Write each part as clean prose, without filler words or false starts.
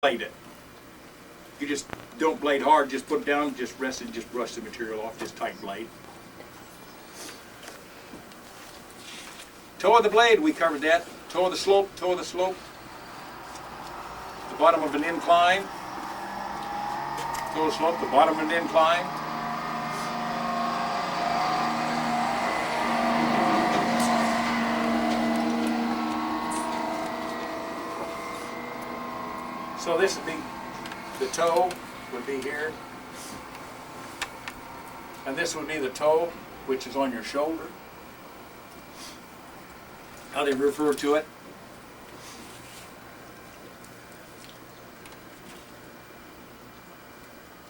blade it. You just don't blade hard, just put it down, just rest it, just brush the material off, just tight blade. Toe of the blade, we covered that. Toe of the slope, toe of the slope. The bottom of an incline. Toe of the slope, the bottom of an incline. So this would be, the toe would be here. And this would be the toe, which is on your shoulder. How they refer to it.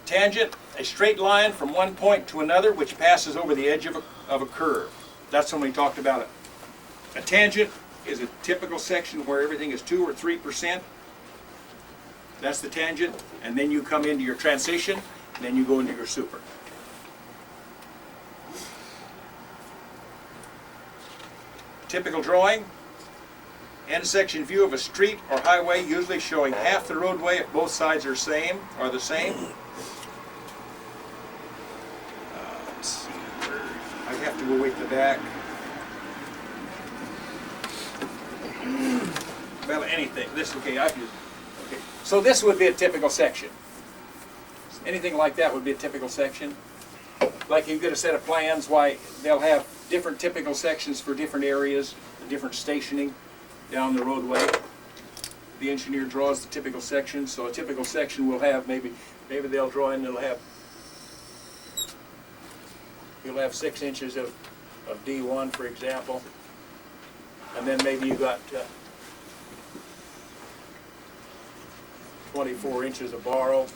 Tangent, a straight line from one point to another which passes over the edge of a curve. That's when we talked about it. A tangent is a typical section where everything is 2 or 3%. That's the tangent, and then you come into your transition, and then you go into your super. Typical drawing, end section view of a street or highway, usually showing half the roadway if both sides are the same. Let's see, I have to go way to the back. Well, anything. This, okay, okay. So this would be a typical section. Anything like that would be a typical section. Like you get a set of plans, why they'll have different typical sections for different areas, different stationing down the roadway. The engineer draws the typical section, so a typical section will have maybe they'll draw in, you'll have 6 inches of D1, for example, and then maybe you got 24 inches of borrow.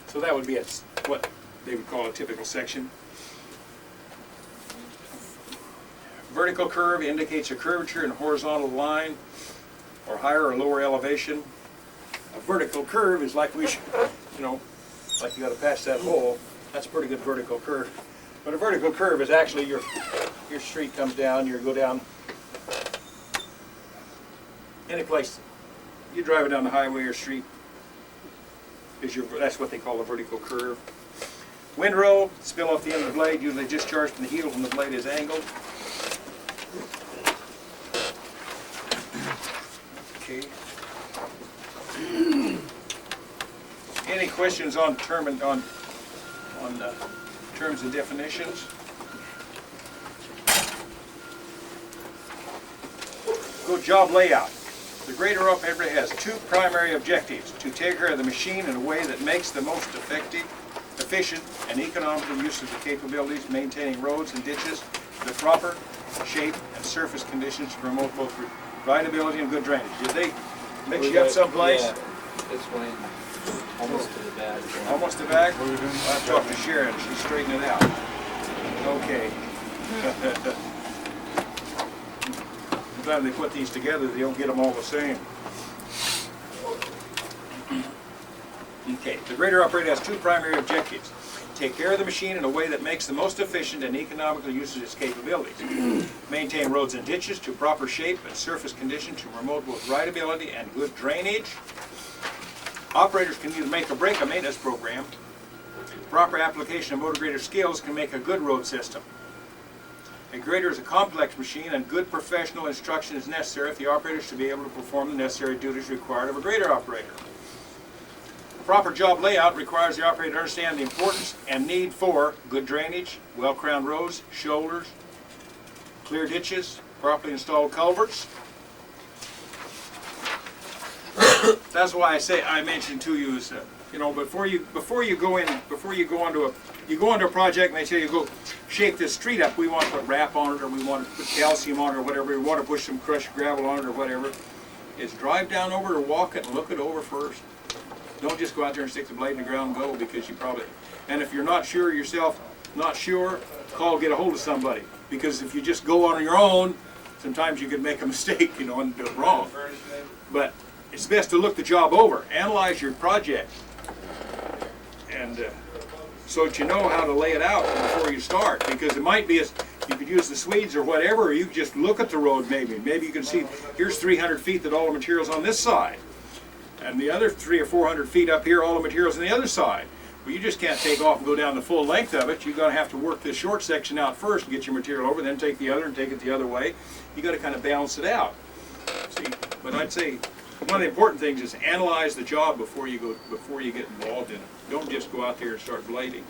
So that would be what they would call a typical section. Vertical curve indicates a curvature in a horizontal line or higher or lower elevation. A vertical curve is like like you got to patch that hole. That's a pretty good vertical curve. But a vertical curve is actually your street comes down, you go down any place. You drive it down the highway or street, that's what they call a vertical curve. Windrow, spill off the end of the blade, usually discharged from the heel when the blade is angled. Okay. Any questions on terms and definitions? Go job layout. The grader operator has 2 primary objectives: to take care of the machine in a way that makes the most efficient, and economical use of the capabilities, maintaining roads and ditches, the proper shape and surface conditions to promote both rideability and good drainage. Did they mix you up someplace? Yeah, it's going almost to the bag. Almost to the bag? I'll talk to Sharon, she's straightening it out. Okay. I'm glad they put these together, they don't get them all the same. Okay, the grader operator has 2 primary objectives: take care of the machine in a way that makes the most efficient and economical use of its capabilities, maintain roads and ditches to proper shape and surface condition to promote both rideability and good drainage. Operators can either make or break a maintenance program. Proper application of motor grader skills can make a good road system. A grader is a complex machine, and good professional instruction is necessary if the operator should be able to perform the necessary duties required of a grader operator. Proper job layout requires the operator to understand the importance and need for good drainage, well-crowned roads, shoulders, clear ditches, properly installed culverts. That's why I mentioned to you is, before you go onto a project and they tell you go shape this street up, we want to put wrap on it, or we want to put calcium on it, or whatever, we want to push some crushed gravel on it, or whatever, is drive down over or walk it and look it over first. Don't just go out there and stick the blade in the ground and go, because you probably, and if you're not sure yourself, get a hold of somebody, because if you just go on your own, sometimes you could make a mistake, and do it wrong. But it's best to look the job over, analyze your project, and so that you know how to lay it out before you start, because it might be You could use the Swedes or whatever, or you could just look at the road maybe. Maybe you can see, here's 300 feet that all the material's on this side. And the other 300 or 400 feet up here, all the material's on the other side. Well, you just can't take off and go down the full length of it. You're going to have to work this short section out first and get your material over, then take the other and take it the other way. You got to kind of balance it out. See, but I'd say one of the important things is analyze the job before you get involved in it. Don't just go out there and start blading.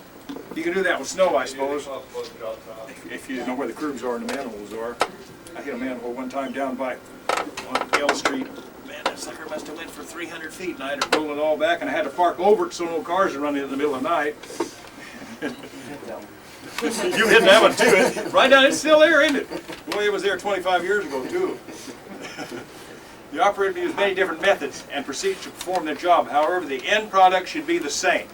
You can do that with snow, I suppose, if you know where the curves are and the manholes are. I hit a manhole one time down by on L Street. Man, that sucker must have went for 300 feet, and I had to roll it all back, and I had to park over it so no cars would run in the middle of the night. You hit that one too. Right down, it's still there, isn't it? Boy, it was there 25 years ago too. The operator can use many different methods and procedures to perform their job. However, the end product should be the same.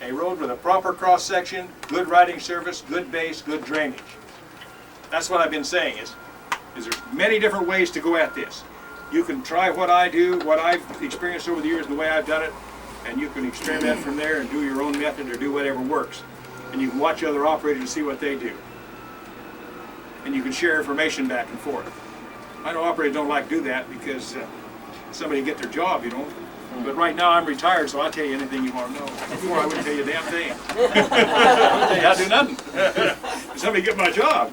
A road with a proper cross-section, good riding surface, good base, good drainage. That's what I've been saying is there's many different ways to go at this. You can try what I do, what I've experienced over the years, and the way I've done it, and you can experiment from there and do your own method or do whatever works. And you can watch other operators and see what they do. And you can share information back and forth. I know operators don't like to do that because somebody get their job, you know. But right now I'm retired, so I'll tell you anything you want to know. Before I wouldn't tell you a damn thing. I'll do nothing. Somebody get my job.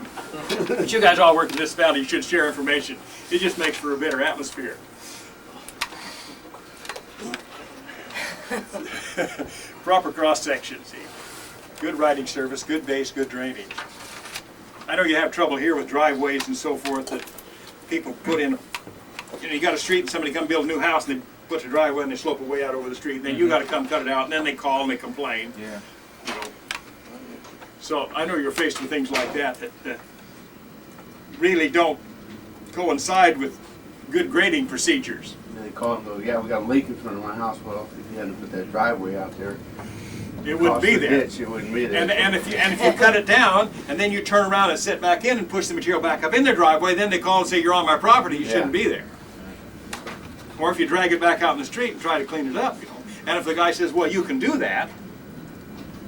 But you guys all work in this valley, you should share information. It just makes for a better atmosphere. Proper cross-section, see. Good riding surface, good base, good drainage. I know you have trouble here with driveways and so forth that people put in. You know, you got a street and somebody come build a new house and they put the driveway and they slope it way out over the street. And then you got to come cut it out, and then they call and they complain. Yeah. You know. So I know you're faced with things like that that really don't coincide with good grading procedures. And they call and go, yeah, we got a leak in front of my house. Well, if you hadn't put that driveway out there, It wouldn't be there. Ditch, it wouldn't be there. And if you cut it down and then you turn around and sit back in and push the material back up in their driveway, then they call and say you're on my property, you shouldn't be there. Or if you drag it back out in the street and try to clean it up, you know. And if the guy says, well, you can do that,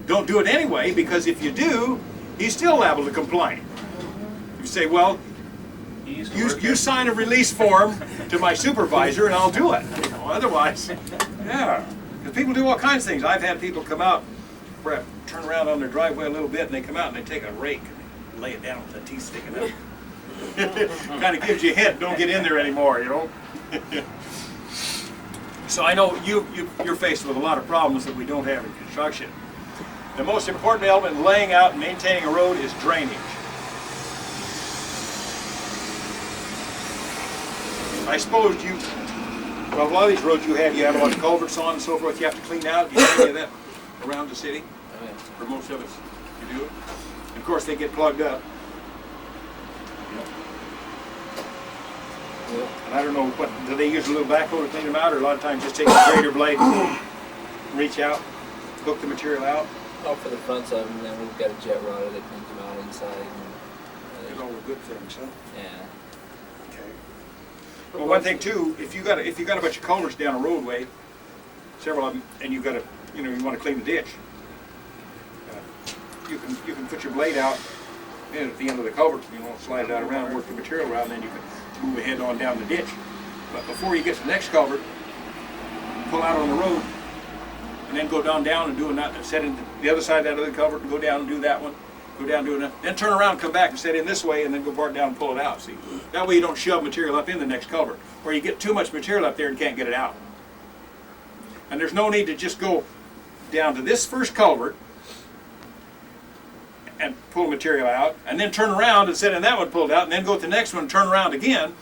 don't do it anyway, because if you do, he's still liable to complain. You say, well, you sign a release form to my supervisor and I'll do it. You know, otherwise, yeah. Because people do all kinds of things. I've had people come out, where I turn around on their driveway a little bit, and they come out and they take a rake and lay it down with the teeth sticking out. Kind of gives you a hint, don't get in there anymore, you know. So I know you're faced with a lot of problems that we don't have in construction. The most important element in laying out and maintaining a road is drainage. I suppose well, a lot of these roads you have a lot of culverts on and so forth, you have to clean out. Do you do any of that around the city? Oh, yeah. For most of us, you do it. And of course, they get plugged up. Yeah. And I don't know, do they use a little backhoe to clean them out, or a lot of times just take a grater blade and reach out, hook the material out? Oh, for the fronts of them, and then we've got a jet roller that cleans them out inside. There's all the good things, huh? Yeah. Okay. Well, one thing too, if you got a bunch of culverts down a roadway, several of them, and you want to clean the ditch, you can put your blade out and at the end of the culvert, slide it out around, work the material around, and then you can move ahead on down the ditch. But before you get to the next culvert, pull out on the road, and then go down and do another, set in the other side of that other culvert, and go down and do that one. Go down, do it, then turn around, come back and set in this way, and then go part down and pull it out. See, that way you don't shove material up in the next culvert, or you get too much material up there and can't get it out. And there's no need to just go down to this first culvert and pull material out, and then turn around and set in that one, pull it out, and then go to the next one, turn around again.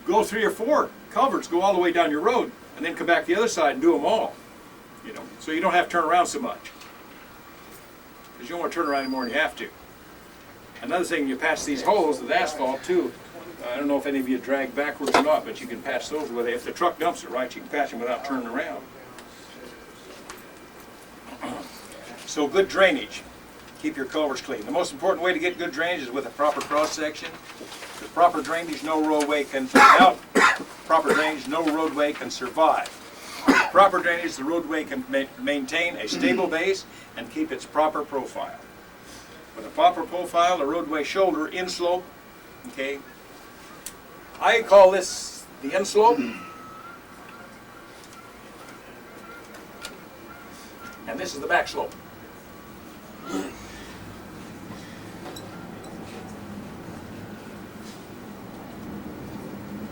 Go 3 or 4 culverts, go all the way down your road, and then come back the other side and do them all. So you don't have to turn around so much. Because you don't want to turn around any more than you have to. Another thing, you patch these holes with asphalt too. I don't know if any of you drag backwards or not, but you can patch those with it. If the truck dumps it right, you can patch them without turning around. So good drainage. Keep your culverts clean. The most important way to get good drainage is with a proper cross-section. With proper drainage, no roadway can survive. Proper drainage, the roadway can maintain a stable base and keep its proper profile. with a proper profile, a roadway shoulder, inslope, okay? I call this the inslope. And this is the back slope.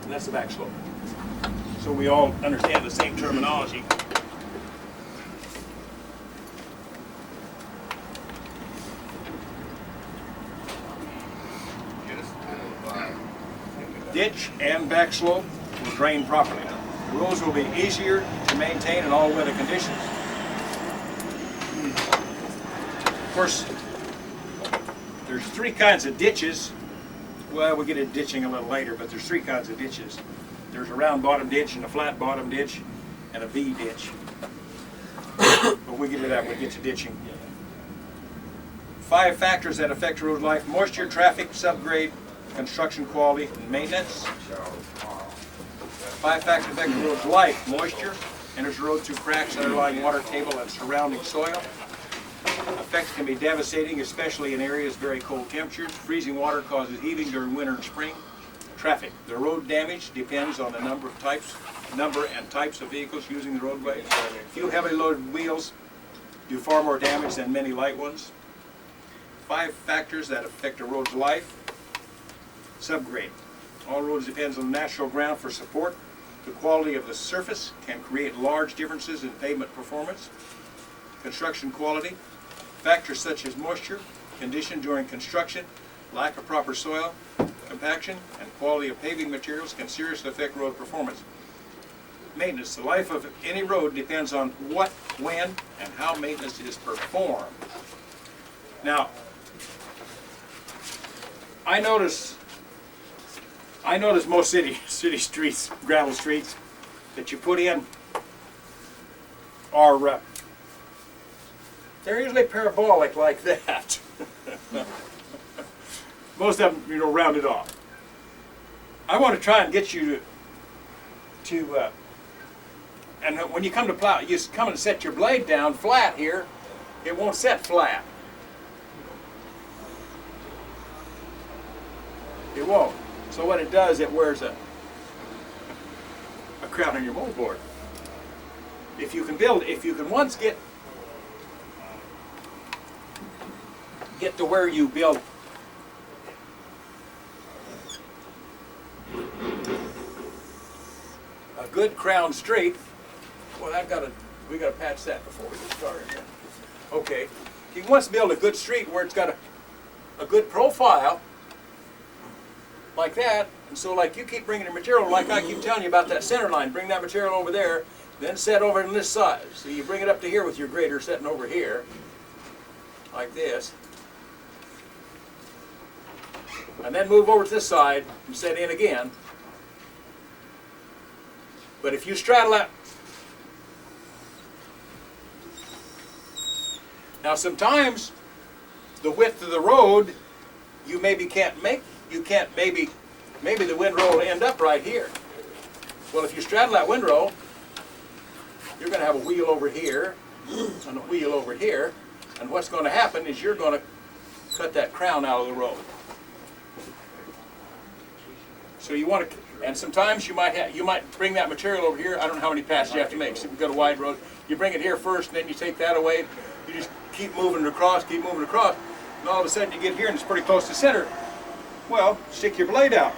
And that's the back slope. So we all understand the same terminology. Ditch and back slope will drain properly. Roads will be easier to maintain in all weather conditions. Of course, there's three kinds of ditches. Well, we'll get into ditching a little later, but there's three kinds of ditches. There's a round bottom ditch and a flat bottom ditch and a V ditch. But we'll get to that when we get to ditching. 5 factors that affect road life: moisture, traffic, subgrade, construction quality, and maintenance. 5 factors affect the road's life: moisture enters the road through cracks, underlying water table, and surrounding soil. Effects can be devastating, especially in areas with very cold temperatures. Freezing water causes heaving during winter and spring. Traffic. The road damage depends on the number and types of vehicles using the roadway. Few heavily loaded wheels do far more damage than many light ones. 5 factors that affect a road's life. Subgrade. All roads depends on the natural ground for support. The quality of the surface can create large differences in pavement performance. Construction quality. Factors such as moisture, condition during construction, lack of proper soil compaction, and quality of paving materials can seriously affect road performance. Maintenance. The life of any road depends on what, when, and how maintenance is performed. Now, I notice most city streets, gravel streets that you put in are they're usually parabolic like that. Most of them, rounded off. I want to try and get you to and when you come to plow, you come and set your blade down flat here. It won't set flat. It won't. So what it does, it wears a crown on your moldboard. If you can once get to where you build a good crown straight, well, we gotta patch that before we get started here. Okay, if you want to build a good street where it's got a good profile, like that, and so like you keep bringing the material, like I keep telling you about that center line, bring that material over there, then set over on this side. So you bring it up to here with your grader setting over here, like this. And then move over to this side and set in again. But if you straddle that, now sometimes the width of the road you maybe can't make. Maybe the windrow will end up right here. Well, if you straddle that windrow, you're going to have a wheel over here and a wheel over here, and what's going to happen is you're going to cut that crown out of the road. So you want to, and sometimes you might bring that material over here. I don't know how many passes you have to make. So you've got a wide road. You bring it here first, and then you take that away. You just keep moving across, and all of a sudden you get here and it's pretty close to center. Well, stick your blade out.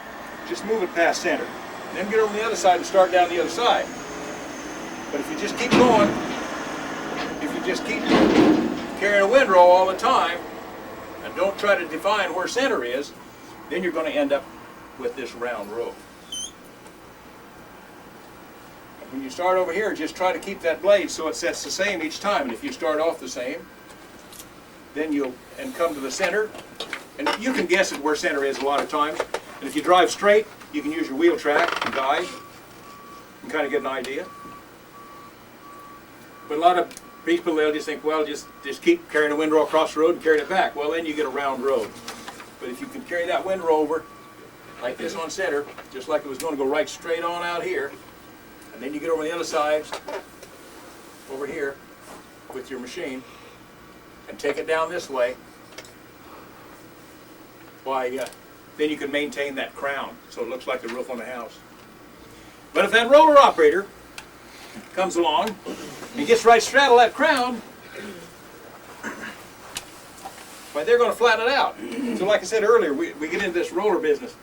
Just move it past center. Then get over the other side and start down the other side. But if you just keep going, if you just keep carrying a windrow all the time, and don't try to define where center is, then you're going to end up with this round road. When you start over here, just try to keep that blade so it sets the same each time. And if you start off the same, then you'll come to the center. And you can guess at where center is a lot of times. And if you drive straight, you can use your wheel track and guide and kind of get an idea. But a lot of people, they'll just think, well, just keep carrying a windrow across the road and carry it back. Well, then you get a round road. But if you can carry that windrow over like this on center, just like it was going to go right straight on out here, and then you get over the other side, over here, with your machine, and take it down this way, why, then you can maintain that crown, so it looks like the roof on the house. But if that roller operator comes along and gets right straddle that crown, why, they're going to flatten it out. So like I said earlier, we get into this roller business.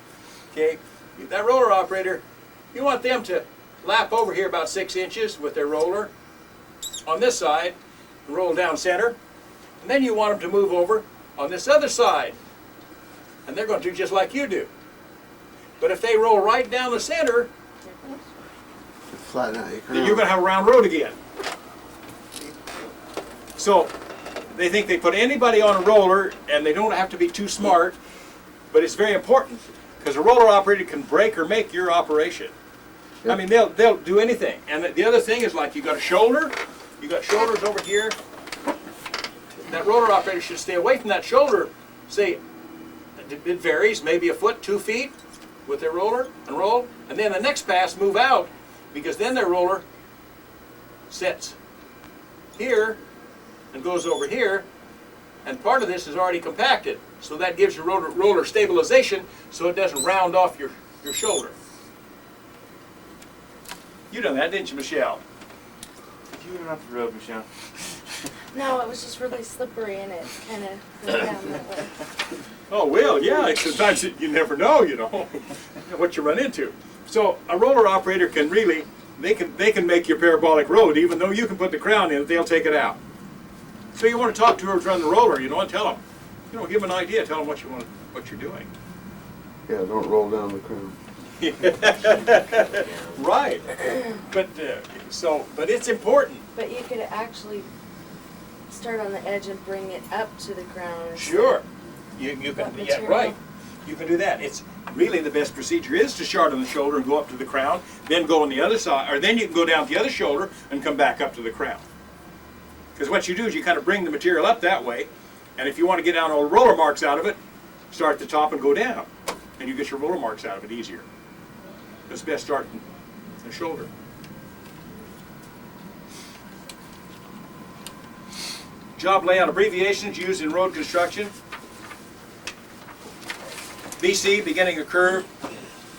Okay, that roller operator, you want them to lap over here about 6 inches with their roller on this side, and roll down center, and then you want them to move over on this other side, and they're going to do just like you do. But if they roll right down the center, Flatten out your then you're going to have a round road again. So they think they put anybody on a roller, and they don't have to be too smart, but it's very important because a roller operator can break or make your operation. I mean, they'll do anything. And the other thing is, like, you got a shoulder, you got shoulders over here. That roller operator should stay away from that shoulder. Say, it varies, maybe a foot, 2 feet with their roller and roll, and then the next pass move out, because then their roller sets here and goes over here, and part of this is already compacted, so that gives your roller stabilization so it doesn't round off your shoulder. You done that, didn't you, Michelle? You went off the road, Michelle. No, it was just really slippery and it kind of went down that way. Oh, well, yeah, sometimes you never know, you know, what you run into. So a roller operator can really, they can make your parabolic road, even though you can put the crown in it, they'll take it out. So you want to talk to whoever's running the roller, you know, and tell them, you know, give them an idea, tell them what you're doing. Yeah, don't roll down the crown. Right. But but it's important. But you could actually start on the edge and bring it up to the ground. Sure. You can, What yeah, material? right. You can do that. It's really the best procedure is to start on the shoulder and go up to the crown, then go on the other side, or then you can go down the other shoulder and come back up to the crown. Because what you do is you kind of bring the material up that way, and if you want to get down all the roller marks out of it, start at the top and go down, and you get your roller marks out of it easier. It's best starting the shoulder. Job layout abbreviations used in road construction. BC, beginning of curve.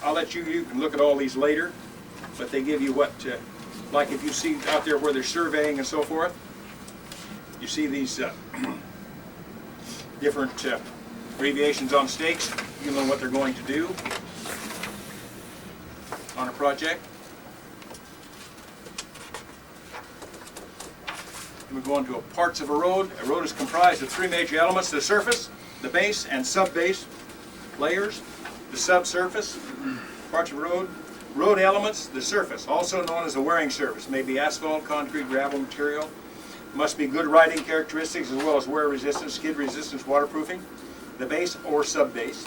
I'll let you can look at all these later, but they give you what, like if you see out there where they're surveying and so forth, you see these different abbreviations on stakes. You know what they're going to do on a project. We go on to parts of a road. A road is comprised of 3 major elements: the surface, the base, and sub-base layers. The subsurface, parts of a road. Road elements, the surface, also known as a wearing surface, may be asphalt, concrete, gravel material. Must be good riding characteristics as well as wear resistance, skid resistance, waterproofing. The base or sub-base.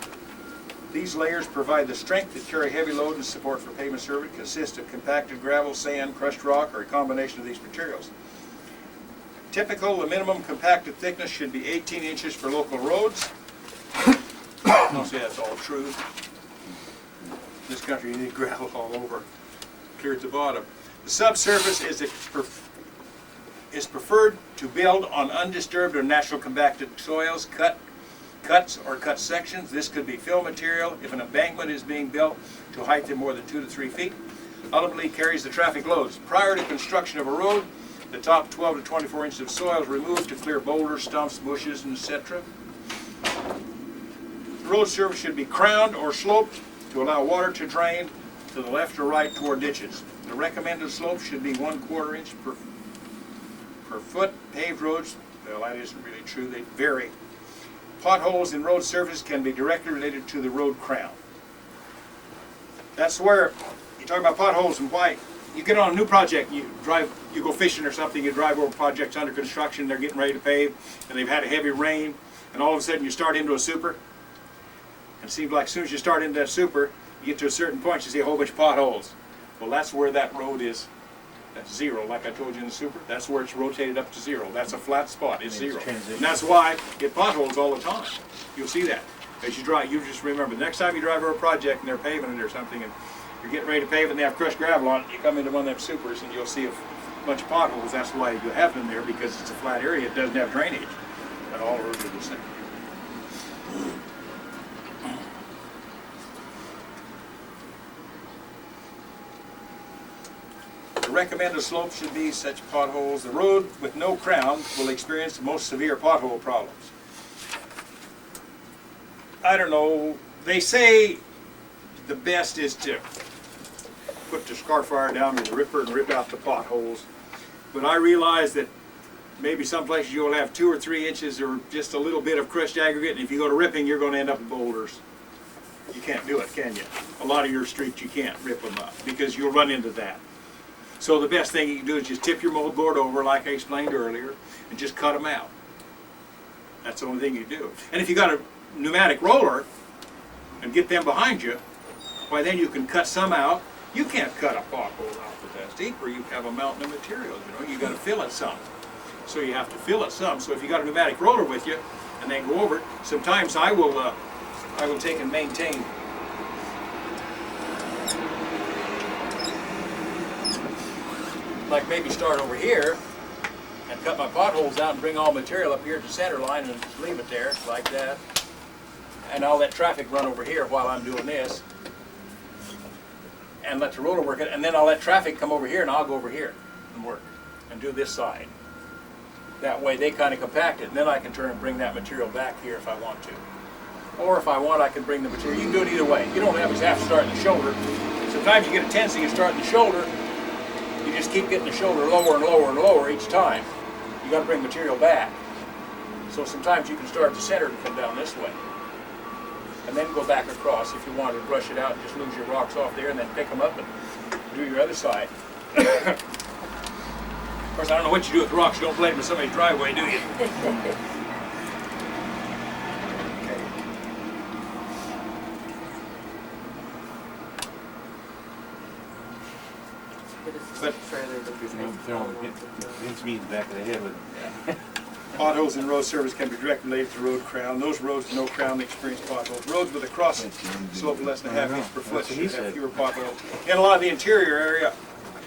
These layers provide the strength to carry heavy load and support for pavement surface. Consist of compacted gravel, sand, crushed rock, or a combination of these materials. Typical, the minimum compacted thickness should be 18 inches for local roads. I'll say that's all true. This country, you need gravel all over, clear at the bottom. The subsurface is preferred to build on undisturbed or natural compacted soils, cuts or cut sections. This could be fill material if an embankment is being built to a height of more than 2 to 3 feet. Ultimately carries the traffic loads. Prior to construction of a road, the top 12 to 24 inches of soil is removed to clear boulders, stumps, bushes, and etc. The road surface should be crowned or sloped to allow water to drain to the left or right toward ditches. The recommended slope should be 1/4 inch per foot. Paved roads, well, that isn't really true, they vary. Potholes in road surface can be directly related to the road crown. That's where you talk about potholes and why you get on a new project, you go fishing or something, you drive over projects under construction, they're getting ready to pave, and they've had a heavy rain, and all of a sudden you start into a super. And it seems like as soon as you start into that super, you get to a certain point, you see a whole bunch of potholes. Well, that's where that road is. That's zero, like I told you in the super. That's where it's rotated up to 0. That's a flat spot, it's 0. And that's why you get potholes all the time. You'll see that. As you drive, you just remember, the next time you drive over a project and they're paving it or something, and you're getting ready to pave it and they have crushed gravel on it, you come into one of them supers and you'll see a bunch of potholes. That's why you have them there, because it's a flat area, it doesn't have drainage. But all roads are the same. recommended slope should be such potholes. The road with no crown will experience the most severe pothole problems. I don't know, they say the best is to put the scarf wire down with the ripper and rip out the potholes. But I realize that maybe some places you'll have 2 or 3 inches or just a little bit of crushed aggregate, and if you go to ripping, you're going to end up with boulders. You can't do it, can you? A lot of your streets you can't rip them up because you'll run into that. So the best thing you can do is just tip your mold board over, like I explained earlier, and just cut them out. That's the only thing you do. And if you got a pneumatic roller and get them behind you, why then you can cut some out. You can't cut a pothole out with that deep, or you have a mountain of material. You know, you got to fill it some. So you have to fill it some. So if you got a pneumatic roller with you, and then go over it, sometimes I will take and maintain. Like maybe start over here and cut my potholes out and bring all material up here to the center line and just leave it there like that. And I'll let traffic run over here while I'm doing this. And let the roller work it, and then I'll let traffic come over here and I'll go over here and work and do this side. That way they kind of compact it, and then I can turn and bring that material back here if I want to. Or if I want, I can bring the material. You can do it either way. You don't always have to start in the shoulder. Sometimes you get a tendency to start in the shoulder. You just keep getting the shoulder lower and lower and lower each time. You got to bring material back. So sometimes you can start at the center and come down this way. And then go back across if you want to brush it out and just lose your rocks off there and then pick them up and do your other side. Of course, I don't know what you do with rocks. You don't blade them in somebody's driveway, do you? But Hits me in the back of the head with potholes in road surface can be directly related to road crown. Those roads with no crown experience potholes. Roads with a cross slope of less than a half inch per foot should have fewer potholes. In a lot of the interior area,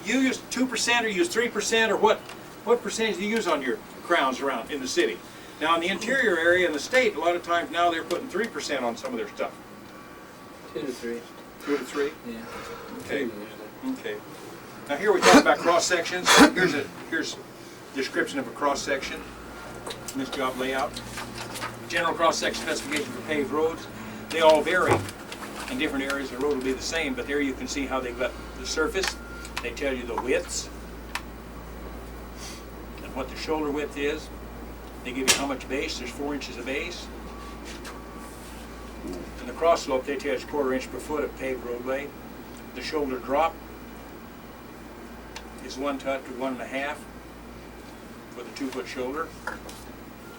you use 2% or use 3% or what percentage do you use on your crowns around in the city? Now in the interior area in the state, a lot of times now they're putting 3% on some of their stuff. 2 to 3. 2 to 3? Yeah. Okay. 2 usually. Okay. Now here we talk about cross sections. Here's a description of a cross section in this job layout. General cross section specification for paved roads. They all vary. In different areas the road will be the same, but there you can see how they've got the surface. They tell you the widths and what the shoulder width is. They give you how much base. There's 4 inches of base. And the cross slope, they tell you it's 1/4 inch per foot of paved roadway. The shoulder drop is 1 to 1.5 with a 2-foot shoulder.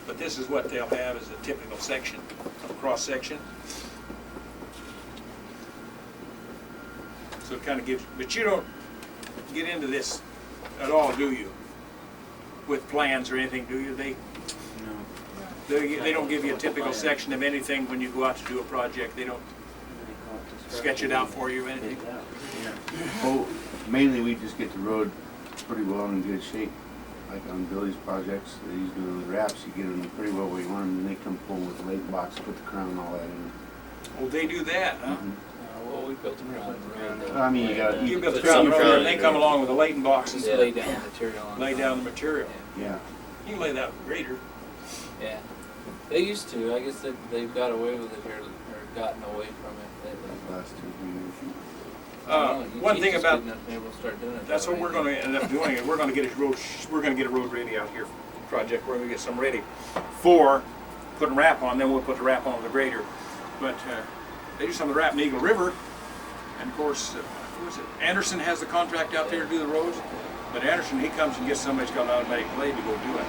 But this is what they'll have as a typical section, a cross section. So it kind of gives, but you don't get into this at all, do you? With plans or anything, do you? They don't give you a typical section of anything when you go out to do a project. They don't sketch it out for you or anything. Well, mainly we just get the road pretty well in good shape. Like on Billy's projects, they use the wraps, you get them pretty well where you want them, and they come full with the lake box, put the crown and all that in. Oh, they do that, huh? Well, we built them around the road. I mean, you got You build the Put crown some road, crown and they in come there. along with a Leighton box and Just lay down the material on lay top. down the material. yeah. You can lay that with a grader. Yeah. They used to. I guess they've got away with it here, or gotten away from it lately. Last 2-3 years. One thing about Able to start doing it. that's that what way. we're going to end up doing. Is we're going to get a road ready out here project. We're going to get some ready for putting wrap on. Then we'll put the wrap on with the grader. But they do some of the wrap in Eagle River, and of course, who is it? Anderson has the contract out there to do the roads. But Anderson, he comes and gets somebody's got an automatic blade to go do it,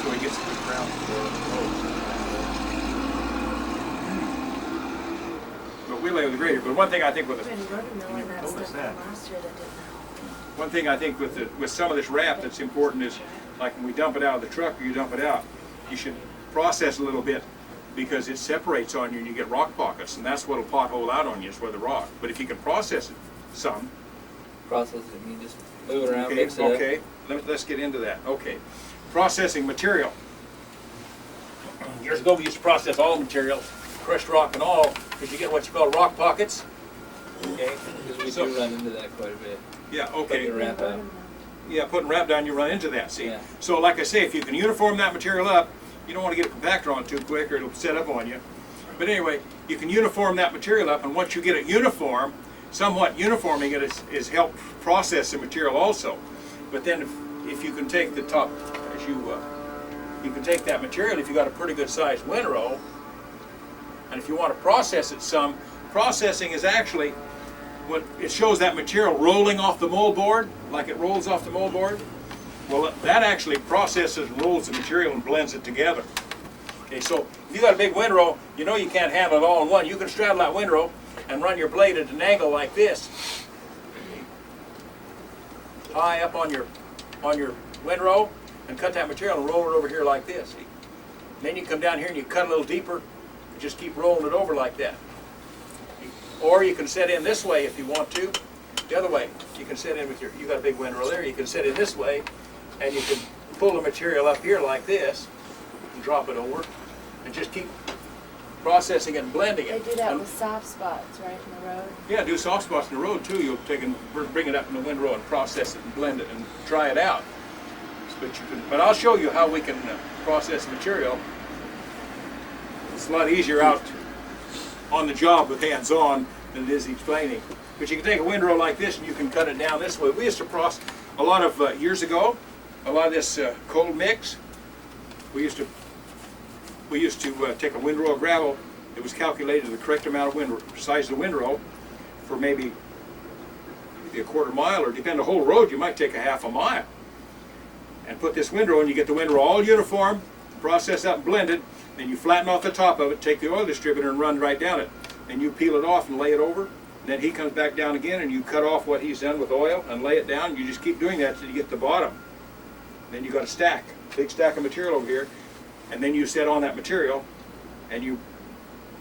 so he gets a good crown for the roads. But we lay with the grader. But one thing I think with Been running though in that stuff that? last year that didn't help. One thing I think with some of this wrap that's important is, like when we dump it out of the truck or you dump it out, you should process a little bit because it separates on you and you get rock pockets, and that's what'll pothole out on you is where the rock. But if you can process it some, Process it. You just move it around, okay, mix it up. okay, let's get into that. Okay, processing material. Years ago we used to process all material, crushed rock and all, because you get what you call rock pockets. Okay? Because we So- do run into that quite a bit. Yeah, Putting okay. the wrap out. Yeah, putting wrap down, you run into that, see? Yeah. So like I say, if you can uniform that material up, you don't want to get a compactor on too quick or it'll set up on you. But anyway, you can uniform that material up, and once you get it uniform, somewhat uniforming it is help process the material also. But then if you can take the top, as you can take that material, if you got a pretty good sized windrow, and if you want to process it some, processing is actually what it shows that material rolling off the moldboard, like it rolls off the moldboard. Well, that actually processes and rolls the material and blends it together. Okay, so if you got a big windrow, you know you can't handle it all in one. You can straddle that windrow and run your blade at an angle like this, high up on your windrow, and cut that material and roll it over here like this. See? Then you come down here and you cut a little deeper, and just keep rolling it over like that. Or you can set in this way if you want to. The other way, you can set in with you got a big windrow there, you can set in this way, and you can pull the material up here like this, and drop it over, and just keep processing it and blending They it. do that And- with soft spots, right, in the road? yeah, do soft spots in the road too. You'll take and bring it up in the windrow and process it and blend it and try it out. But I'll show you how we can process material. It's a lot easier out on the job with hands-on than it is explaining. But you can take a windrow like this and you can cut it down this way. We used to process a lot of years ago. A lot of this cold mix. We used to take a windrow of gravel. It was calculated the correct amount of windrow, size of the windrow, for maybe a quarter mile, or depending on the whole road, you might take a half a mile. And put this windrow, and you get the windrow all uniform, process up and blend it. Then you flatten off the top of it, take the oil distributor and run right down it. And you peel it off and lay it over. And then he comes back down again, and you cut off what he's done with oil and lay it down. You just keep doing that until you get to the bottom. Then you got a stack, big stack of material over here. And then you set on that material, and you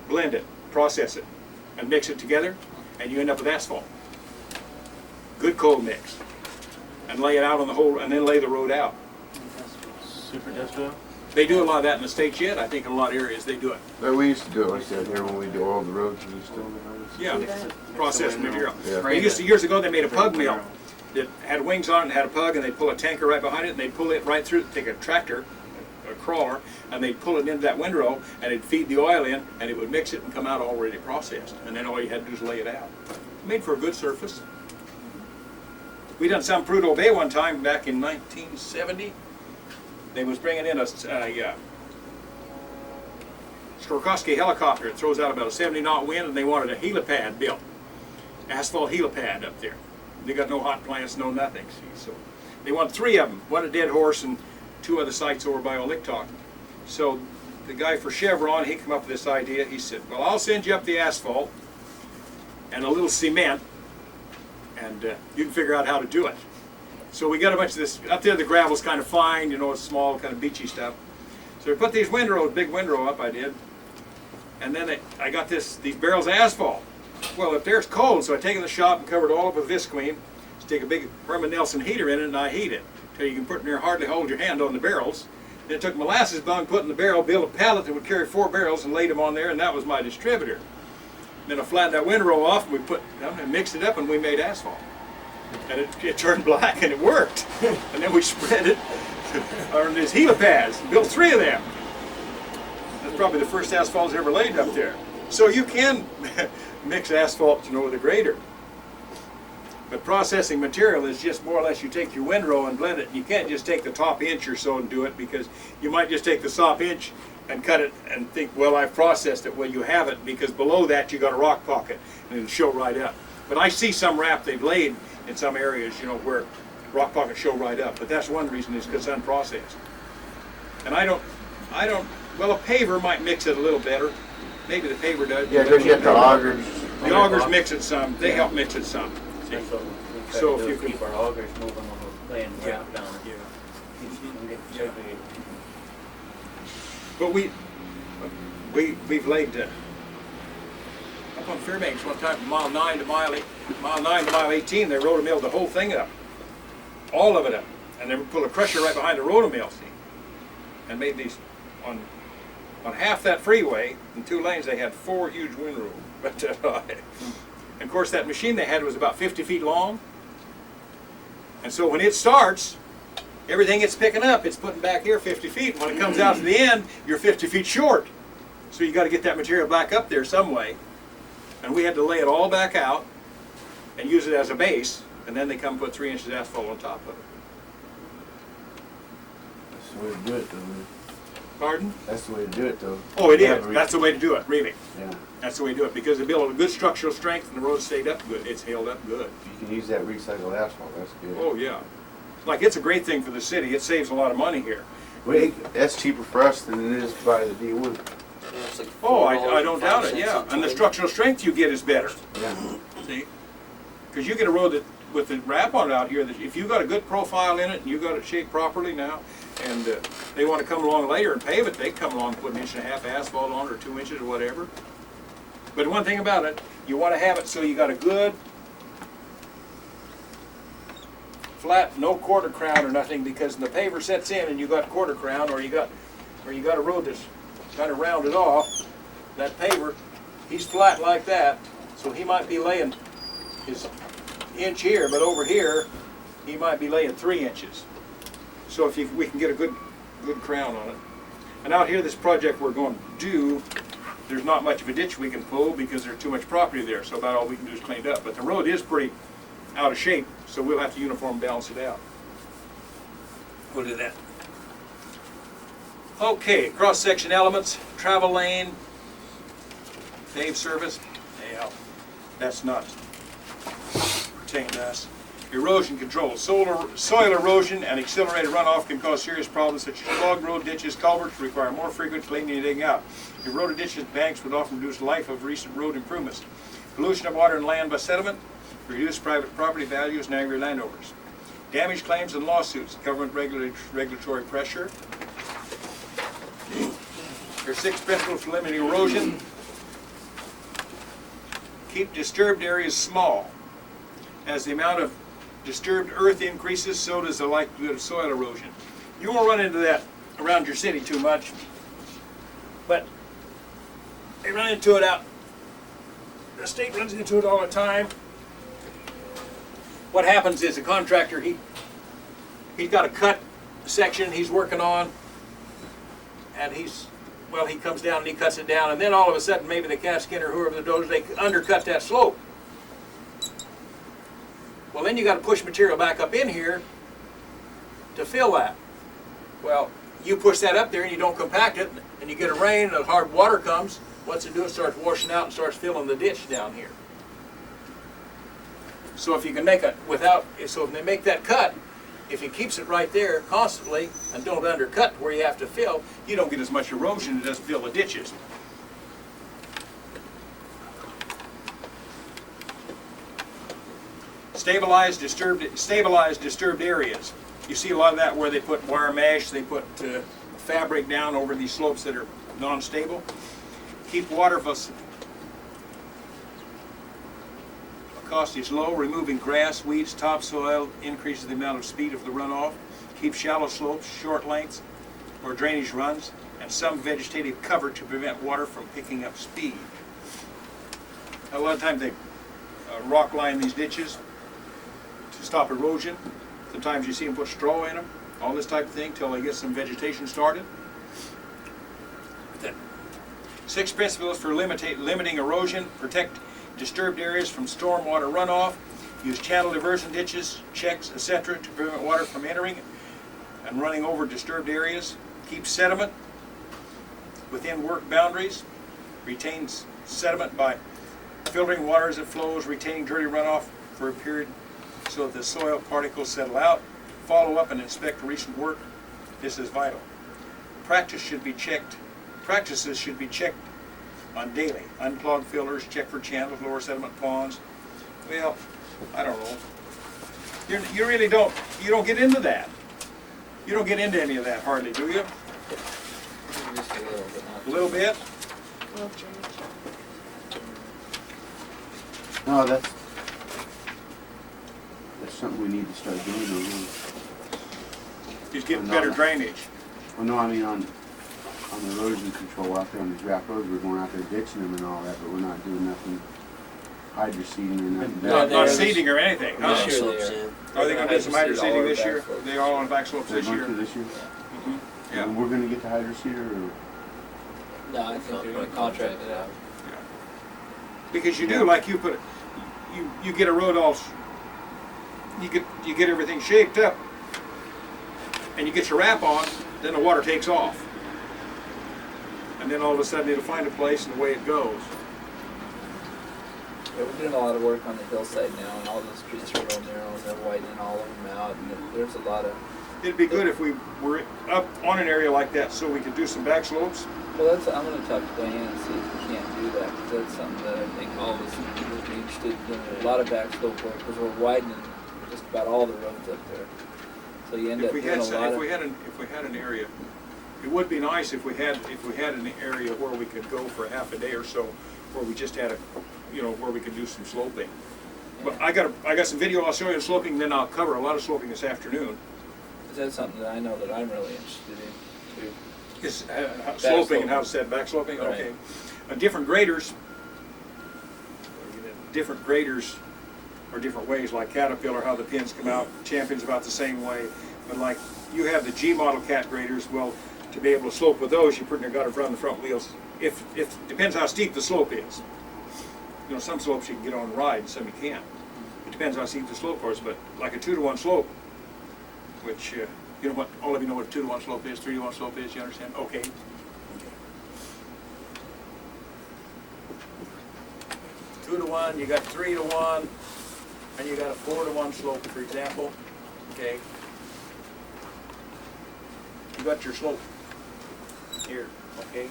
blend it, process it, and mix it together, and you end up with asphalt. Good cold mix. And lay it out on the whole, and then lay the road out. Super dust oil? They do a lot of that in the States yet. I think in a lot of areas they do it. But we used to do it like that here when we do all the roads. We used to. Yeah, process material. Yeah. They used to, years ago, they made a pug mill that had wings on it and had a pug, and they'd pull a tanker right behind it, and they'd pull it right through, take a tractor, a crawler, and they'd pull it into that windrow, and it'd feed the oil in, and it would mix it and come out already processed. And then all you had to do is lay it out. Made for a good surface. We done some Prudhoe Bay one time back in 1970. They was bringing in a Sikorsky helicopter. It throws out about a 70-knot wind, and they wanted a helipad built, asphalt helipad up there. They got no hot plants, no nothing. See, so they wanted 3 of them, one at Dead Horse and 2 other sites over by Oliktok. So the guy for Chevron, he came up with this idea. He said, "Well, I'll send you up the asphalt and a little cement, and you can figure out how to do it." So we got a bunch of this, up there the gravel's kind of fine, you know, it's small, kind of beachy stuff. So we put these windrows, big windrow up, I did, and then I got these barrels of asphalt. Well, if there's cold, so I take it in the shop and covered it all up with visqueen, stick a big Herman Nelson heater in it, and I heat it till you can put it in there, hardly hold your hand on the barrels. Then I took molasses bung, put in the barrel, built a pallet that would carry 4 barrels, and laid them on there, and that was my distributor. Then I flattened that windrow off, and we put, and mixed it up, and we made asphalt. And it turned black, and it worked. And then we spread it on these helipads, built 3 of them. That's probably the first asphalt ever laid up there. So you can mix asphalt, you know, with a grader. But processing material is just more or less you take your windrow and blend it. You can't just take the top inch or so and do it, because you might just take the top inch and cut it and think, well, I've processed it. Well, you haven't, because below that you got a rock pocket and it'll show right up. But I see some wrap they've laid in some areas, you know, where rock pockets show right up. But that's one reason, is because it's unprocessed. And I don't, well, a paver might mix it a little better. Maybe the paver does. Yeah, then you get the augers. The augers mix it some. They help mix it some. See? That's what we try So to if do, you is could- keep our augers moving when we're laying the ground down. Yeah. And get segregated. But we've laid up on Fairbanks one time from mile 9 to mile 18. They rotomilled the whole thing up, all of it up, and they put a crusher right behind the rotomill, see, and made these on half that freeway in 2 lanes. They had 4 huge windrows, but and of course, that machine they had was about 50 feet long. And so when it starts, everything it's picking up, it's putting back here 50 feet. When it comes out to the end, you're 50 feet short. So you got to get that material back up there some way. And we had to lay it all back out and use it as a base, and then they come put 3 inches of asphalt on top of it. That's the way to do it, though. Pardon? That's the way to do it, though. Oh, it Yeah, is. That's the way to do it, really. Yeah. That's the way to do it, because they built a good structural strength and the road stayed up good. It's held up good. If you can use that recycled asphalt, that's good. Oh, yeah. Like, it's a great thing for the city. It saves a lot of money here. Wait, that's cheaper for us than it is to buy the D1. Yeah, it's like Oh, I $4.05 don't doubt it, yeah. And the a structural strength you get is better, Yeah. see? Because you get a road that, with the wrap on it out here, that if you got a good profile in it and you got it shaped properly now, and they want to come along later and pave it, they come along and put 1.5 inches asphalt on it, or 2 inches or whatever. But one thing about it, you want to have it so you got a good, flat, no quarter crown or nothing, because when the paver sets in and you got quarter crown, or you got a road that's kind of rounded off, that paver, he's flat like that, so he might be laying his inch here, but over here, he might be laying 3 inches. So if we can get a good crown on it. And out here, this project we're going to do, there's not much of a ditch we can pull because there's too much property there, so about all we can do is clean it up. But the road is pretty out of shape, so we'll have to uniform balance it out. We'll do that. Okay, cross-section elements, travel lane, paved surface. Yeah, that's not pertaining to us. Erosion control. Soil erosion and accelerated runoff can cause serious problems such as clogged road ditches, culverts, require more frequent cleaning and digging out. Eroded ditches and banks would often reduce the life of recent road improvements. Pollution of water and land by sediment, reduce private property values and angry landowners. Damage claims and lawsuits, government regulatory pressure. There are 6 principles for limiting erosion. Keep disturbed areas small. As the amount of disturbed earth increases, so does the likelihood of soil erosion. You won't run into that around your city too much, but they run into it out. The state runs into it all the time. What happens is the contractor, he's got a cut section he's working on, and he comes down and he cuts it down, and then all of a sudden maybe the cat skin or whoever the does, they undercut that slope. Well, then you got to push material back up in here to fill that. Well, you push that up there and you don't compact it, and you get a rain and the hard water comes. What's it do? It starts washing out and starts filling the ditch down here. So if you can make it so if they make that cut, if it keeps it right there constantly and don't undercut where you have to fill, you don't get as much erosion. It doesn't fill the ditches. Stabilize disturbed areas. You see a lot of that where they put wire mesh, they put fabric down over these slopes that are non-stable. Keep water viscosity low, removing grass, weeds, topsoil, increases the amount of speed of the runoff. Keep shallow slopes, short lengths, or drainage runs, and some vegetative cover to prevent water from picking up speed. A lot of times they rock line these ditches to stop erosion. Sometimes you see them put straw in them, all this type of thing, till they get some vegetation started. 6 principles for limiting erosion: protect disturbed areas from stormwater runoff, use channel diversion ditches, checks, etc. to prevent water from entering and running over disturbed areas, keep sediment within work boundaries, retain sediment by filtering water as it flows, retaining dirty runoff for a period so that the soil particles settle out. Follow up and inspect recent work. This is vital. Practices should be checked on daily. Unclog filters, check for channels, lower sediment ponds. Well, I don't know. You really don't get into that. You don't get into any of that hardly, do you? Just a little bit, not A little bit? Well, drainage. No, that's something we need to start doing. Just get better drainage. Well, no, I mean on the erosion control out there on these wrap roads, we're going out there ditching them and all that, but we're not doing nothing hydro seeding or nothing. Yeah, Not there's- seeding or anything, huh? Yeah, sure Slopes they are. in. Are they gonna do some hydro Hydro seed all seeding over this year? back slopes. They all on back slopes They're this going year? to this year? Yeah. And we're gonna get the hydro seeder or? No, I think they're gonna contract it out. Because you do, like you put it, you get a road all, you get everything shaped up, and you get your wrap on, then the water takes off. And then all of a sudden it'll find a place and away it goes. Yeah, we're doing a lot of work on the hillside now, and all the streets are real narrow, and they're widening all of them out, and there's a lot of. It'd be good if we were up on an area like that so we could do some back slopes. Well, that's, I'm gonna talk to Diane and see if we can't do that, because that's something that I think all of us would be interested in, a lot of backslope work, because we're widening just about all the roads up there. So you end If up we doing had, a lot if we of, had an area, it would be nice if we had an area where we could go for half a day or so, where we just had where we could do some sloping. But I got some video I'll show you of sloping, then I'll cover a lot of sloping this afternoon. is that something that I know that I'm really interested in too? Is sloping and how to set back sloping, Right. okay. Different graders are different ways, like Caterpillar, how the pins come out, Champion's about the same way. But like, you have the G model cat graders, well, to be able to slope with those, you put in your gutter front and the front wheels. If depends how steep the slope is. You know, some slopes you can get on and ride, some you can't. It depends how steep the slope is, but like a 2-to-1 slope, which, you know what, all of you know what a 2-to-1 slope is, 3-to-1 slope is, you understand? Okay. 2-to-1, you got 3-to-1, and you got a 4-to-1 slope, for example, okay? You got your slope here, okay?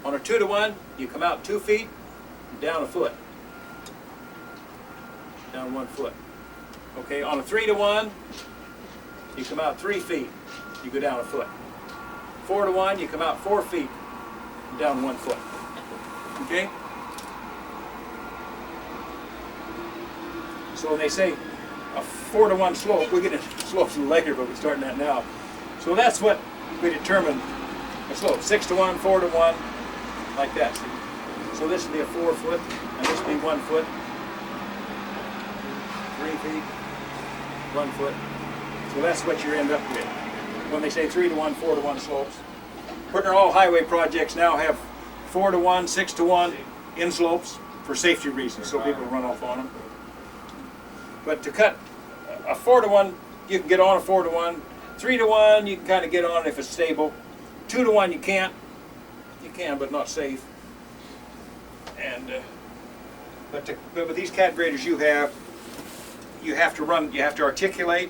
On a 2-to-1, you come out 2 feet, and down a foot. Down 1 foot. Okay, on a 3-to-1, you come out 3 feet, you go down a foot. 4-to-1, you come out 4 feet, and down 1 foot. Okay? So when they say a 4-to-1 slope, we'll get into slopes later, but we're starting that now. So that's what we determine a slope, 6-to-1, 4-to-1, like that. See? So this would be a 4 foot, and this would be 1 foot. 3 feet, 1 foot. So that's what you end up with. When they say 3-to-1, 4-to-1 slopes. Partner all highway projects now have 4-to-1, 6-to-1 in slopes for safety reasons, so people run off on them. But to cut a 4-to-1, you can get on a 4-to-1. 3-to-1, you can kind of get on if it's stable. 2-to-1, you can't. You can, but not safe. And but with these cat graders you have to articulate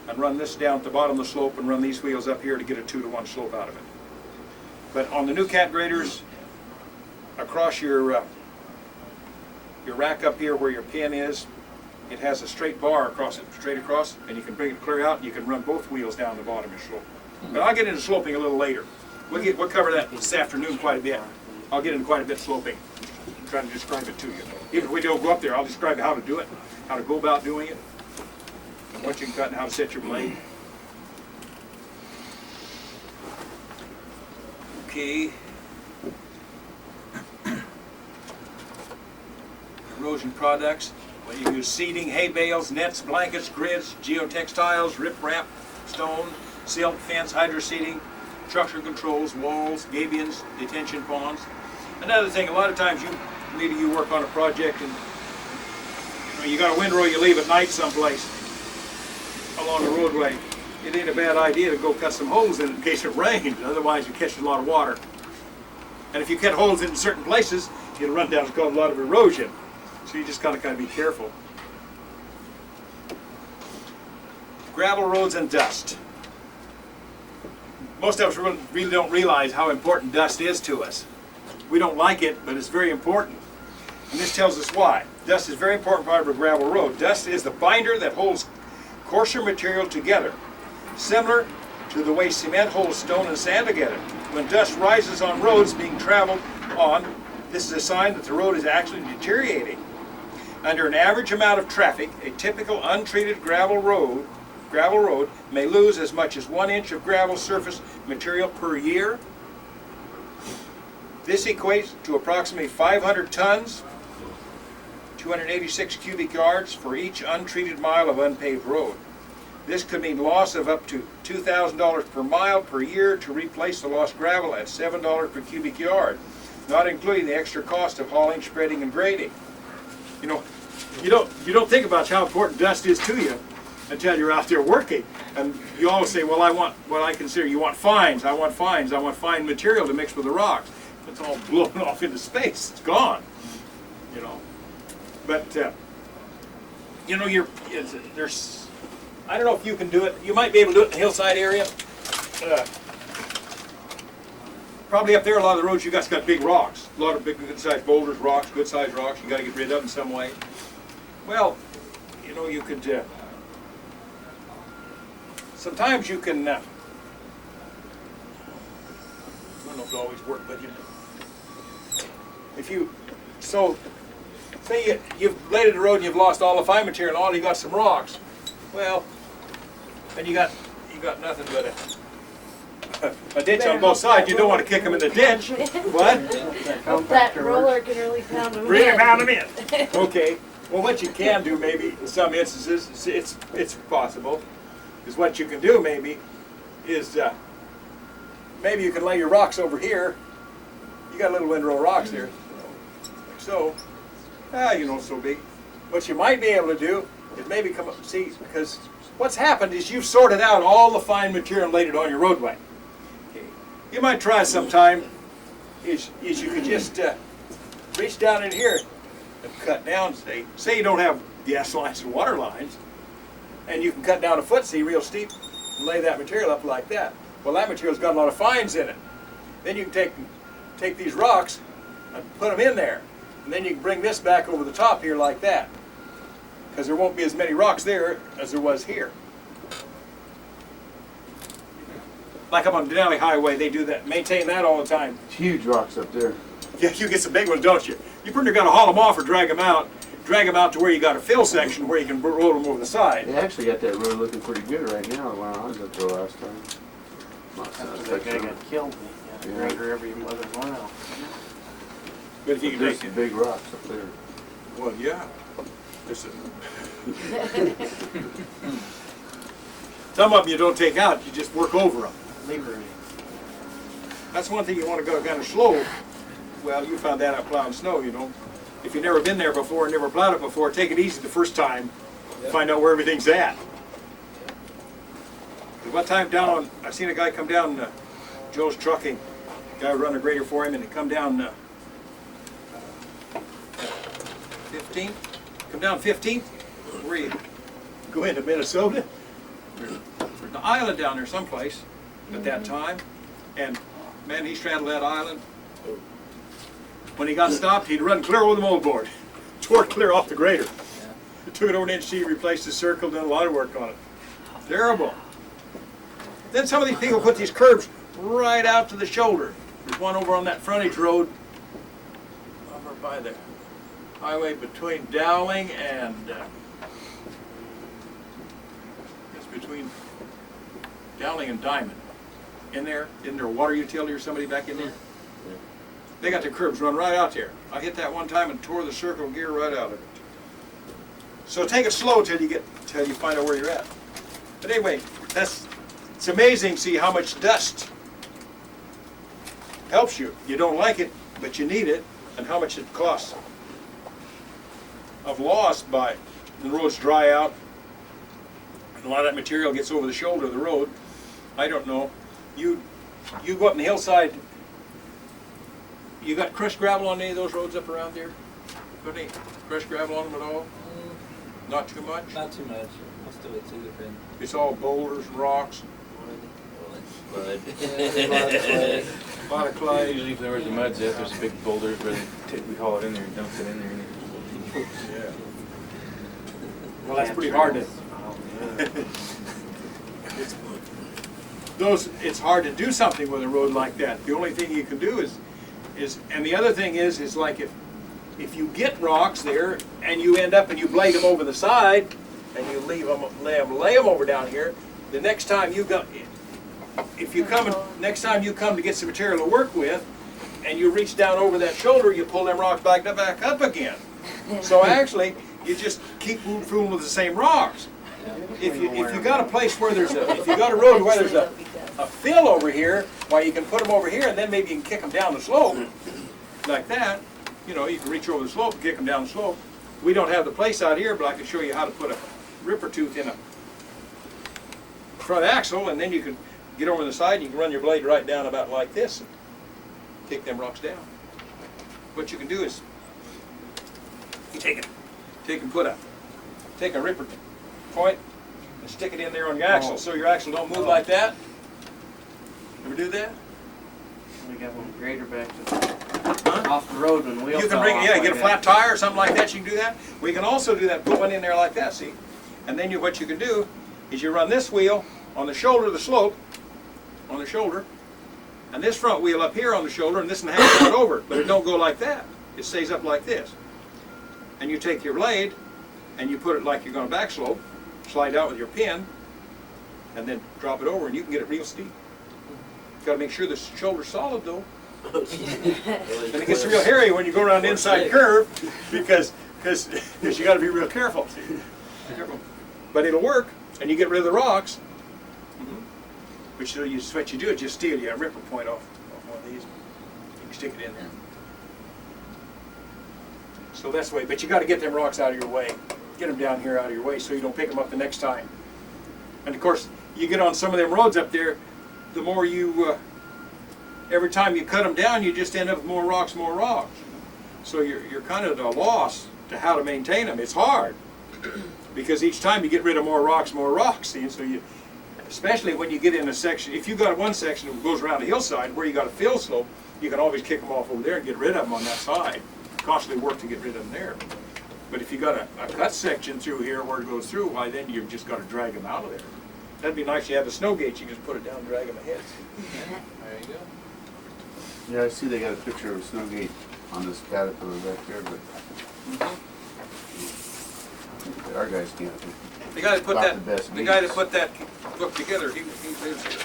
and run this down at the bottom of the slope and run these wheels up here to get a 2-to-1 slope out of it. But on the new cat graders, across your rack up here where your pin is, it has a straight bar across it, straight across, and you can bring it clear out, and you can run both wheels down the bottom of your slope. But I'll get into sloping a little later. We'll cover that this afternoon quite a bit. I'll get into quite a bit of sloping, trying to describe it to you. Even if we don't go up there, I'll describe how to do it, how to go about doing it, what you can cut and how to set your blade. Okay. Erosion products. Well, you use seeding, hay bales, nets, blankets, grids, geotextiles, riprap, stone, silk, fence, hydro seeding, structure controls, walls, gabions, detention ponds. Another thing, a lot of times maybe you work on a project and you got a windrow you leave at night someplace along the roadway. It ain't a bad idea to go cut some holes in case it rains, otherwise you catch a lot of water. And if you cut holes in certain places, you'll run down what's called a lot of erosion. So you just gotta be careful. Gravel roads and dust. Most of us really don't realize how important dust is to us. We don't like it, but it's very important. And this tells us why. Dust is a very important part of a gravel road. Dust is the binder that holds coarser material together, similar to the way cement holds stone and sand together. When dust rises on roads being traveled on, this is a sign that the road is actually deteriorating. Under an average amount of traffic, a typical untreated gravel road may lose as much as 1 inch of gravel surface material per year. This equates to approximately 500 tons 286 cubic yards for each untreated mile of unpaved road. This could mean loss of up to $2,000 per mile per year to replace the lost gravel at $7 per cubic yard, not including the extra cost of hauling, spreading, and grading. You know, you don't think about how important dust is to you until you're out there working. And you always say, well, I want what I consider, you want fines, I want fine material to mix with the rocks. It's all blown off into space, it's gone, you know. But, you know, there's, I don't know if you can do it, you might be able to do it in the hillside area. Probably up there, a lot of the roads you got big rocks, a lot of big, good-sized boulders, rocks, good-sized rocks, you got to get rid of them some way. Well, you know, you could, sometimes you can, I don't know if it always works, but you know, if you, so, say you've bladed the road and you've lost all the fine material and all, you got some rocks, well, and you got nothing but a ditch on both sides, you don't want to kick them in the ditch. What? Hope that roller can really pound them Really in. pound them in. Okay, well what you can do maybe, in some instances, it's possible, is what you can do maybe, is maybe you can lay your rocks over here. You got little windrow rocks there, like so. You know, so big. What you might be able to do is maybe come up, see, because what's happened is you've sorted out all the fine material and laid it on your roadway. Okay. You might try sometime, is you could just reach down in here and cut down, say you don't have gas lines and water lines, and you can cut down a foot, see, real steep, and lay that material up like that. Well, that material's got a lot of fines in it. Then you can take these rocks and put them in there. And then you can bring this back over the top here like that. Because there won't be as many rocks there as there was here. Like up on Denali Highway, they do that, maintain that all the time. Huge rocks up there. Yeah, you get some big ones, don't you? You pretty much got to haul them off or drag them out to where you got a fill section where you can roll them over the side. They actually got that road looking pretty good right now when I was up there last time. That guy got killed. You got to grader every other mile. But if you can There's take some big rocks up there. well, yeah. There's some of them you don't take out, you just work over them. Liberty. That's one thing you want to go kind of slow. Well, you found that out plowing snow, you know. If you've never been there before and never plowed it before, take it easy the first time. Yep. Find out where everything's at. One time down on, I seen a guy come down Joe's Trucking. Guy run a grader for him, and he come down 15th. Come down 15th, where you go into Minnesota. There's an island down there someplace at that time, and man, he straddled that island. When he got stopped, he'd run clear over the moldboard, tore it clear off the grader. Yeah. Took it over an inch deep, replaced the circle, done a lot of work on it. Terrible. Then some of these people put these curbs right out to the shoulder. There's one over on that frontage road, over by the highway between Dowling and, it's between Dowling and Diamond. In there, isn't there a water utility or somebody back in there? They got the curbs run right out there. I hit that one time and tore the circle gear right out of it. So take it slow till you find out where you're at. But anyway, it's amazing to see how much dust helps you. You don't like it, but you need it, and how much it costs of loss by the roads dry out, and a lot of that material gets over the shoulder of the road. I don't know. You go up in the hillside. You got crushed gravel on any of those roads up around there? Put any crushed gravel on them at all? Not too much? Not too much. Most of it's either been It's all boulders and rocks, wood, a lot of clay. Usually if there was a mud zip, there's a big boulder where we haul it in there and dump it in there. Yeah. Well, that's pretty hard to, it's hard to do something with a road like that. The only thing you can do is, and the other thing is like if you get rocks there and you end up and you blade them over the side and you lay them over down here, the next time you go, next time you come to get some material to work with and you reach down over that shoulder, you pull them rocks back up again. So actually, you just keep fooling with the same rocks. If you got a place where if you got a road where there's a fill over here, why you can put them over here and then maybe you can kick them down the slope like that. You know, you can reach over the slope and kick them down the slope. We don't have the place out here, but I can show you how to put a ripper tooth in a front axle, and then you can get over the side and you can run your blade right down about like this and kick them rocks down. What you can do is you take a ripper point and stick it in there on your axle, so your axle don't move like that. Ever do that? We got one grader back to off the road when the wheel You can fell bring, off yeah, like get a that. flat tire or something like that, you can do that. We can also do that, put one in there like that, see? And then what you can do is you run this wheel on the shoulder of the slope, on the shoulder, and this front wheel up here on the shoulder, and this one hangs right over, but it don't go like that. It stays up like this. And you take your blade, and you put it like you're going to back slope, slide out with your pin, and then drop it over, and you can get it real steep. Got to make sure the shoulder's solid though. And it gets real hairy when you go around the inside curve because you got to be real careful. Careful. But it'll work, and you get rid of the rocks. Which what you do is just steal you a ripper point off one of these. You can stick it in there. So that's the way. But you got to get them rocks out of your way. Get them down here out of your way so you don't pick them up the next time. And of course, you get on some of them roads up there, the more you, every time you cut them down, you just end up with more rocks, more rocks. So you're kind of at a loss to how to maintain them. It's hard because each time you get rid of more rocks, see, and so you, especially when you get in a section, if you've got one section that goes around a hillside where you got a fill slope, you can always kick them off over there and get rid of them on that side. Constantly work to get rid of them there. But if you got a cut section through here where it goes through, why then you've just got to drag them out of there. That'd be nice. You have a snow gate, you can just put it down and drag them ahead. There you go. Yeah, I see they got a picture of a snow gate on this Caterpillar back there, but our guys can't. The guy that put About that, the best the guy that meats. put that book together, he lives here.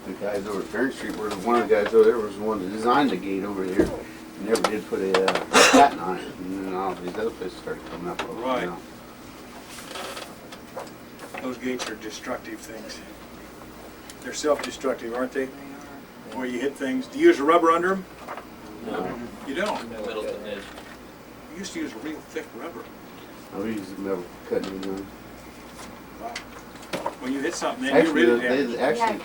The guys over at Parent Street, were one of the guys over there was the one that designed the gate over here. He never did put a patent on it, and then all these other places started coming up over Right. now. Those gates are destructive things. They're self-destructive, aren't they? Where you hit things. Do you use a rubber under them? No. You don't. Middleton is. You used to use a real thick rubber. Oh, we use the metal cutting it on. When you hit something, then you Actually, really have. they actually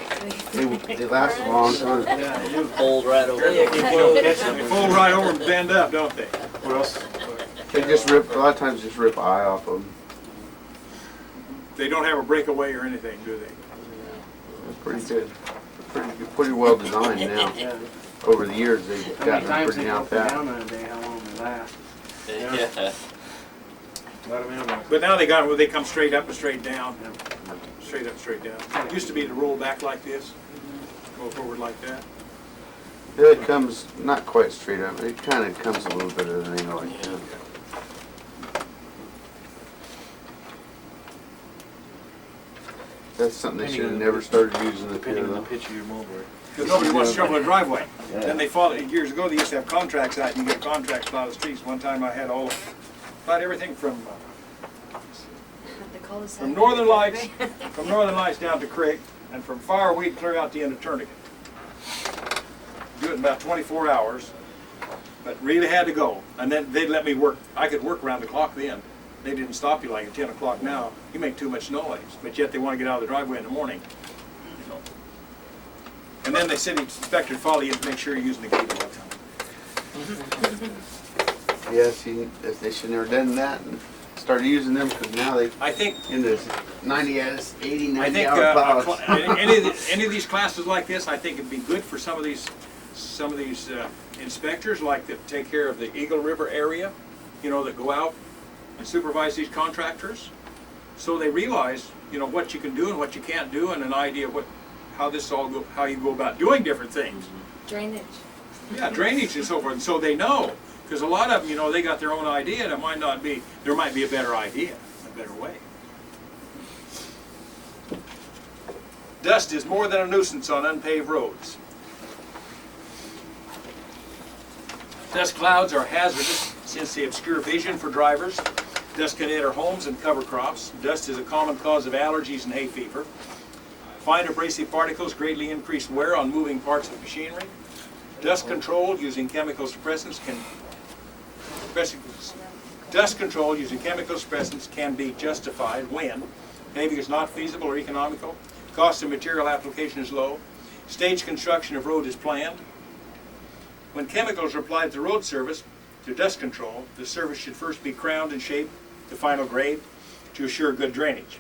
they last a long time. Yeah, they do. Fold right over. Yeah, you don't catch They them. fold right over and bend up, don't they? What else? They just rip a lot of times. Just rip eye off them. They don't have a breakaway or anything, do they? They're pretty good. Pretty well designed now. Yeah. Over the years, they've How many gotten times pretty they go down up and pat. down in a day, how long they last? Yeah. Let 'em in. But now they got where they come straight up and straight down. Straight up, straight down. It used to be to roll back like this, go forward like that. It comes not quite straight up. It kind of comes a little bit of an angle like that. That's something they should have never started using the Depending pit on the though. pitch of your moldboard. Because nobody wants to shovel a driveway. Yeah. Then they followed, years ago, they used to have contracts out, and you get contracts out of the streets. One time I had about everything from Northern Lights, from Northern Lights down to Creek, and from Fireweed clear out the end of Tourniquet. Do it in about 24 hours, but really had to go. And then they'd let me work, I could work around the clock then. They didn't stop you like at 10 o'clock now. You make too much noise, but yet they want to get out of the driveway in the morning. You know. And then they send the inspector to follow you to make sure you're using the gate all the time. Yeah, see, if they should have never done that and started using them, because now they I think in this 80, I 90 think hour plows. any of these classes like this, I think it'd be good for some of these inspectors, like that take care of the Eagle River area, you know, that go out and supervise these contractors, so they realize, you know, what you can do and what you can't do, and an idea of how you go about doing different things. Drainage. Yeah, drainage and so forth, and so they know, because a lot of them, you know, they got their own idea, and there might be a better idea, a better way. Dust is more than a nuisance on unpaved roads. Dust clouds are hazardous since they obscure vision for drivers. Dust can enter homes and cover crops. Dust is a common cause of allergies and hay fever. Fine abrasive particles greatly increase wear on moving parts of machinery. Dust control using chemical suppressants can be justified when paving is not feasible or economical, cost of material application is low, stage construction of road is planned. When chemicals are applied to road surface to dust control, the surface should first be crowned and shaped to final grade to assure good drainage.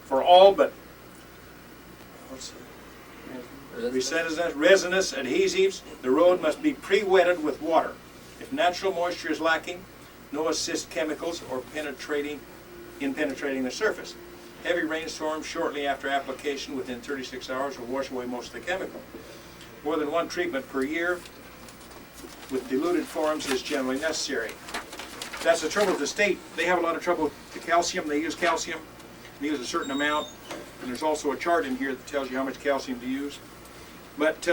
For all but resinous adhesives, the road must be pre-wetted with water. If natural moisture is lacking, no assist chemicals or penetrating the surface. Heavy rainstorms shortly after application within 36 hours will wash away most of the chemical. More than one treatment per year with diluted forms is generally necessary. That's the trouble with the state. They have a lot of trouble with the calcium. They use calcium. They use a certain amount. And there's also a chart in here that tells you how much calcium to use. But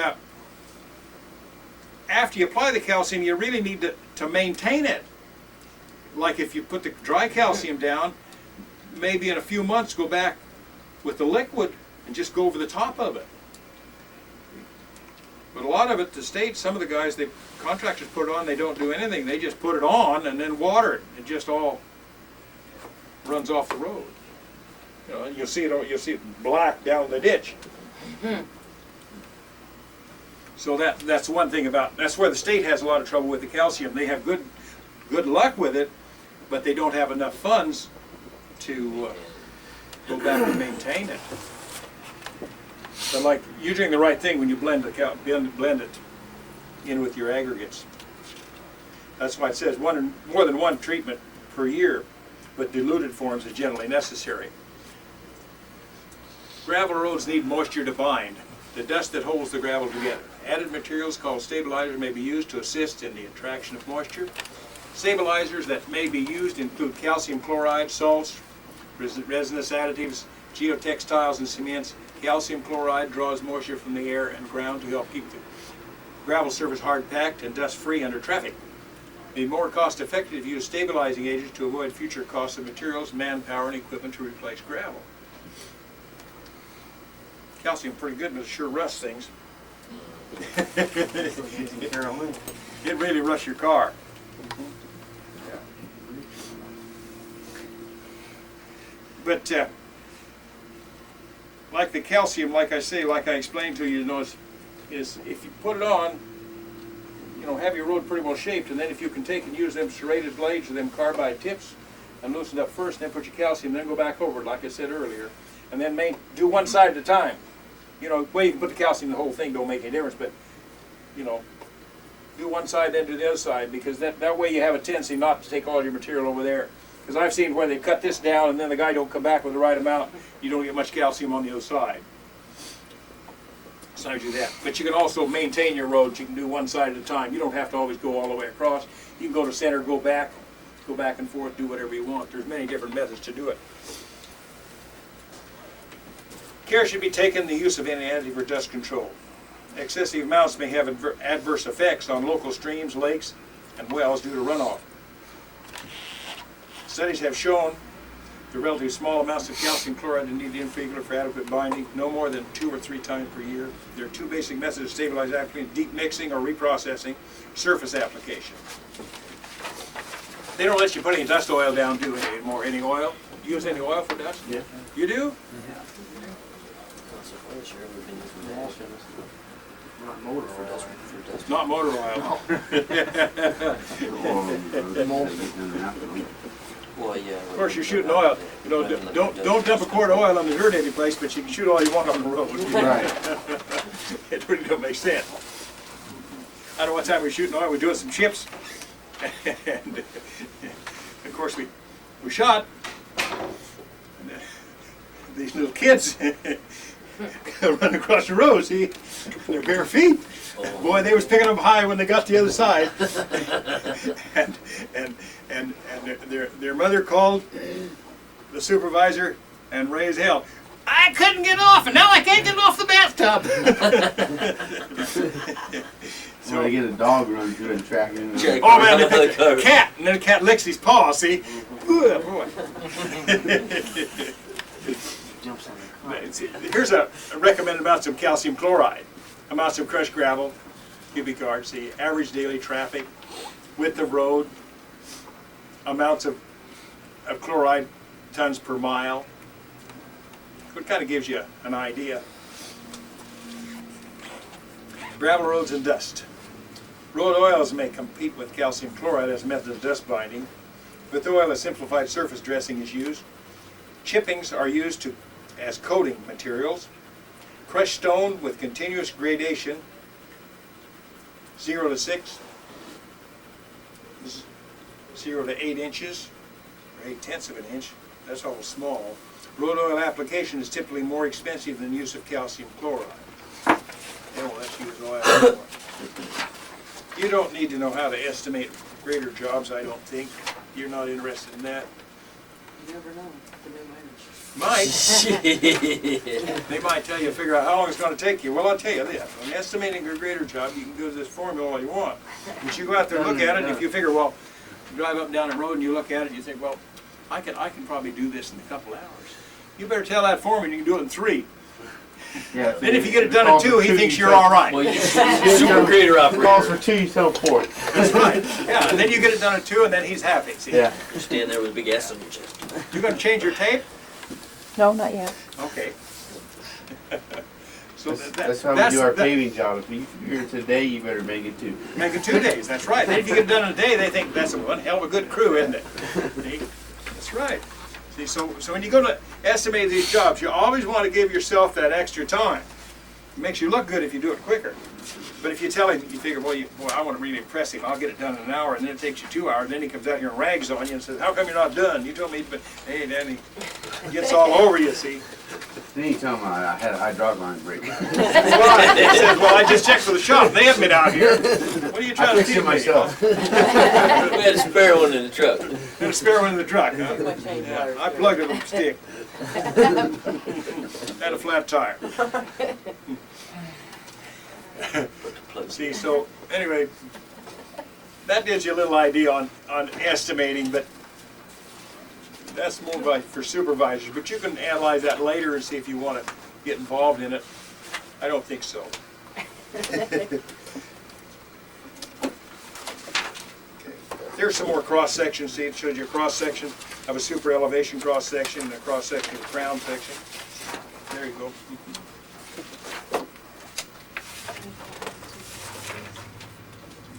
after you apply the calcium, you really need to maintain it. Like if you put the dry calcium down, maybe in a few months go back with the liquid and just go over the top of it. But a lot of it, the state, some of the guys, contractors put it on, they don't do anything. They just put it on and then water it. It just all runs off the road. You know, you'll see it black down the ditch. So that's one thing that's where the state has a lot of trouble with the calcium. They have good luck with it, but they don't have enough funds to go back and maintain it. But like, you're doing the right thing when you blend it in with your aggregates. That's why it says more than one treatment per year, but diluted forms is generally necessary. Gravel roads need moisture to bind the dust that holds the gravel together. Added materials called stabilizers may be used to assist in the attraction of moisture. Stabilizers that may be used include calcium chloride, salts, resinous additives, geotextiles, and cements. Calcium chloride draws moisture from the air and ground to help keep the gravel surface hard packed and dust free under traffic. It would be more cost effective to use stabilizing agents to avoid future costs of materials, manpower, and equipment to replace gravel. Calcium pretty good, but it sure rusts things. It really rusts your car. But like the calcium, like I explained to you, is if you put it on, have your road pretty well shaped, and then if you can take and use them serrated blades or them carbide tips and loosen it up first, then put your calcium, then go back over it, like I said earlier, and then do one side at a time. The way you can put the calcium in the whole thing don't make any difference, but do one side, then do the other side, because that way you have a tendency not to take all your material over there. Because I've seen where they cut this down and then the guy don't come back with the right amount, you don't get much calcium on the other side. Sometimes you do that. But you can also maintain your roads. You can do one side at a time. You don't have to always go all the way across. You can go to center, go back and forth, do whatever you want. There's many different methods to do it. Care should be taken in the use of any additive for dust control. Excessive amounts may have adverse effects on local streams, lakes, and wells due to runoff. Studies have shown the relatively small amounts of calcium chloride are needed infrequently for adequate binding, no more than 2 or 3 times per year. There are 2 basic methods to stabilize applicants: deep mixing or reprocessing, surface application. They don't let you put any dust oil down, do anymore. Any oil? You use any oil for dust? Yeah. You do? Not motor for dust. It's not motor oil. Well, yeah. Of course, you're shooting oil. Don't dump a quart of oil on the dirt any place, but you can shoot all you want on the road. Right. It really don't make sense. I don't know what time we're shooting oil. We're doing some chips, and of course we shot. And, these little kids running across the road, see, their bare feet. Boy, they was picking up high when they got to the other side. and their mother called the supervisor and raised hell. I couldn't get off, and now I can't get off the bathtub. So I get a dog run through and track it. And Check. Oh man, Another car. the cat, and then the cat licks his paw. See, Ooh, boy. Jumps on the car. Here's a recommended amounts of calcium chloride, amounts of crushed gravel, cubic yards. See, average daily traffic, width of road, amounts of chloride tons per mile. It kind of gives you an idea. Gravel roads and dust. Road oils may compete with calcium chloride as a method of dust binding. With oil, a simplified surface dressing is used. Chippings are used as coating materials. Crushed stone with continuous gradation, 0 to 6, 0 to 8 inches, or 8/10 of an inch. That's all small. Road oil application is typically more expensive than use of calcium chloride. Yeah, well, let's use oil anymore. You don't need to know how to estimate grader jobs, I don't think. You're not interested in that. You never know. The new Might. They might tell you, figure out how long it's going to take you. Well, I'll tell you this. When estimating your grader job, you can do this formula all you want. But you go out there and look at it, and if you figure, well, you drive up and down the road and you look at it, and you think, well, I can probably do this in a couple hours. You better tell that foreman you can do it in 3. Yeah, Then if you get it done in 2, he thinks you're all right. Well, you super grader Calls operator. for 2, you tell 4. That's right. Yeah, and then you get it done in 2, and then he's happy. See? Yeah. Stand there with a big S on your chest. You going to change your tape? No, not yet. Okay. So That's how we do our paving job. If you figure it today, you better make it 2. Make it 2 days, that's right. Then if you get it done in a day, they think that's one hell of a good crew, isn't it? See? That's right. See, so when you go to estimate these jobs, you always want to give yourself that extra time. It makes you look good if you do it quicker. But if you tell him, you figure, well, I want to really impress him, I'll get it done in an hour, and then it takes you 2 hours, then he comes out here and rags on you and says, how come you're not done? You told me, but hey, then he gets all over you, see. Then you tell them I had a hydraulic line break. He says, well, I just checked for the shop, they haven't been out here. What are you I trying to fixed teach it me? myself. We had a spare one in the truck. And a spare one in the truck, huh? My change Yeah, wires. I plugged it with a stick. Had a flat tire. See, so anyway, that gives you a little idea on estimating, but that's more for supervisors. But you can analyze that later and see if you want to get involved in it. I don't think so. Okay. There's some more cross sections. See, it shows you a cross section of a super elevation cross section and a cross section of a crown section. There you go.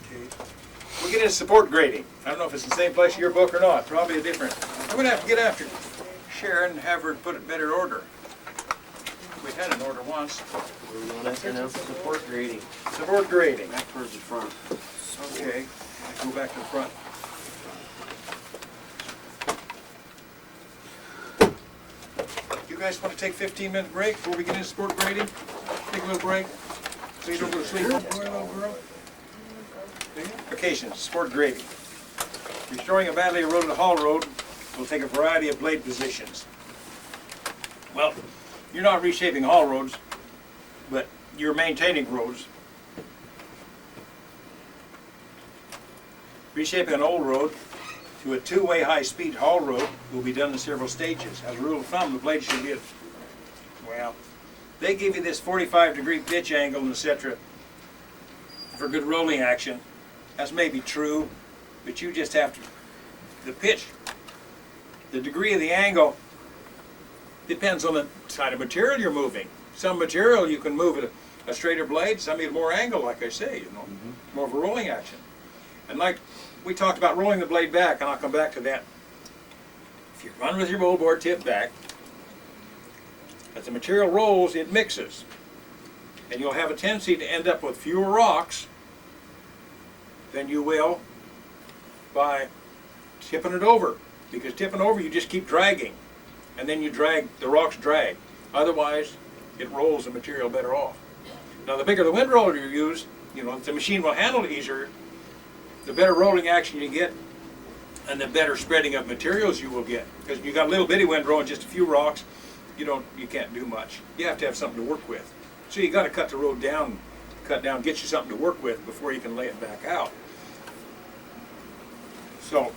Okay. We'll get into support grading. I don't know if it's the same place in your book or not. Probably a different. I'm going to have to get after Sharon and have her put it better order. We had an order once. We're going to announce support grading. Support grading. Back towards the front. Okay. Go back to the front. You guys want to take a 15-minute break before we get into support grading? Take a little break so you don't go to sleep. Boy, little girl. Vacations, support grading. Restoring a badly eroded haul road will take a variety of blade positions. Well, you're not reshaping haul roads, but you're maintaining roads. Reshaping an old road to a two-way high-speed haul road will be done in several stages. As a rule of thumb, the blade should be at, well, they give you this 45-degree pitch angle and etc. for good rolling action. That's maybe true, but you just have to, the pitch, the degree of the angle depends on the kind of material you're moving. Some material you can move at a straighter blade, some at more angle, like I say, you know, more of a rolling action. And like we talked about rolling the blade back, and I'll come back to that. If you run with your moldboard tip back, as the material rolls, it mixes. And you'll have a tendency to end up with fewer rocks than you will by tipping it over. Because tipping over, you just keep dragging. And then you drag, the rocks drag. Otherwise, it rolls the material better off. Now, the bigger the wind roller you use, you know, the machine will handle it easier, the better rolling action you get, and the better spreading of materials you will get. Because you got a little bitty windrow and just a few rocks, you can't do much. You have to have something to work with. So you gotta cut the road down, get you something to work with before you can lay it back out. So,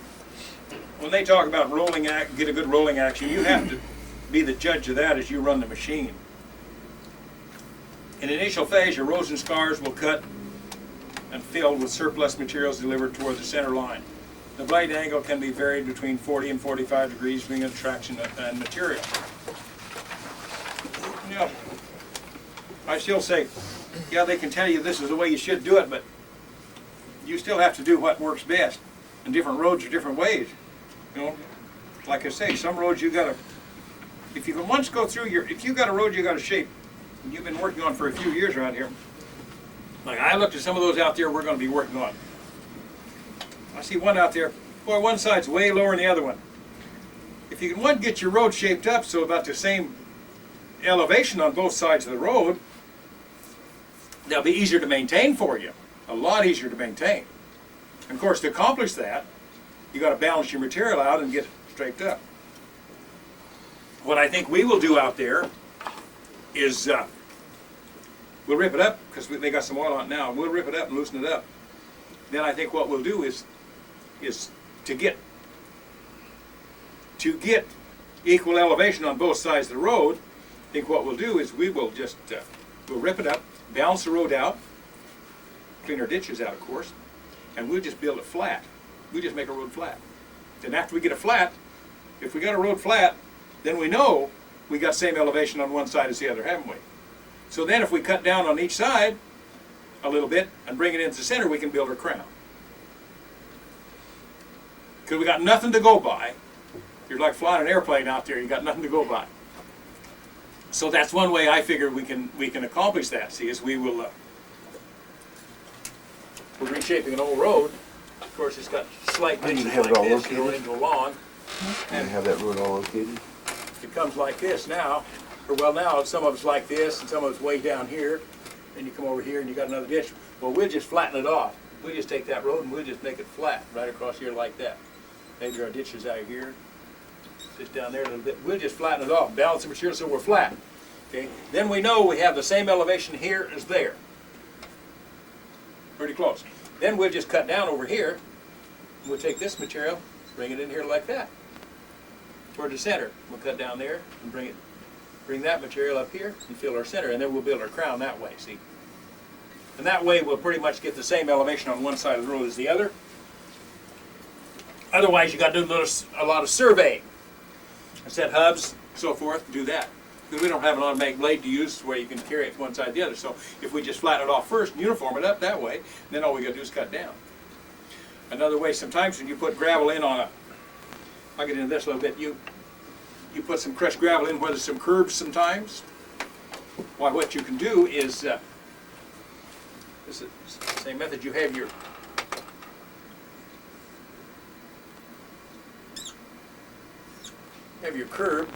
when they talk about get a good rolling action, you have to be the judge of that as you run the machine. In initial phase, your rows and scars will cut and filled with surplus materials delivered toward the center line. The blade angle can be varied between 40 and 45 degrees between traction and material. Yeah, I still say, yeah, they can tell you this is the way you should do it, but you still have to do what works best. And different roads are different ways. You know, like I say, some roads you gotta, if you can once go through if you got a road you got to shape, and you've been working on for a few years around here, like I looked at some of those out there we're going to be working on. I see one out there, boy, one side's way lower than the other one. If you can get your road shaped up so about the same elevation on both sides of the road, they'll be easier to maintain for you, a lot easier to maintain. And of course, to accomplish that, you got to balance your material out and get it straightened up. What I think we will do out there is we'll rip it up because they got some oil on it now. We'll rip it up and loosen it up. Then I think what we'll do is to get equal elevation on both sides of the road. I think what we'll do is we will just we'll rip it up, balance the road out, clean our ditches out, of course, and we'll just build it flat. We just make a road flat. And after we get it flat, if we got a road flat, then we know we got same elevation on one side as the other, haven't we? So then if we cut down on each side a little bit and bring it into the center, we can build our crown. Because we got nothing to go by. You're like flying an airplane out there, you got nothing to go by. So that's one way I figure we can accomplish that. See, is we're reshaping an old road. Of course, it's got slight I need ditches to have like it all this located. going into a lawn. And have that road all located. It comes like this now, or well now some of it's like this and some of it's way down here, and you come over here and you got another ditch. Well, we'll just flatten it off. We'll just take that road and we'll just make it flat right across here like that. Maybe our ditches out here, just down there a little bit. We'll just flatten it off, balance the material so we're flat. Okay. Then we know we have the same elevation here as there. Pretty close. Then we'll just cut down over here. We'll take this material, bring it in here like that, toward the center. We'll cut down there and bring that material up here and fill our center, and then we'll build our crown that way, see? And that way we'll pretty much get the same elevation on one side of the road as the other. Otherwise, you got to do a lot of surveying. I said hubs, so forth, do that. Because we don't have an automatic blade to use where you can carry it from one side to the other. So if we just flatten it off first and uniform it up that way, then all we got to do is cut down. Another way, sometimes when you put gravel in on I'll get into this a little bit, you put some crushed gravel in where there's some curves sometimes. Why, what you can do is, this is the same method, you have your curb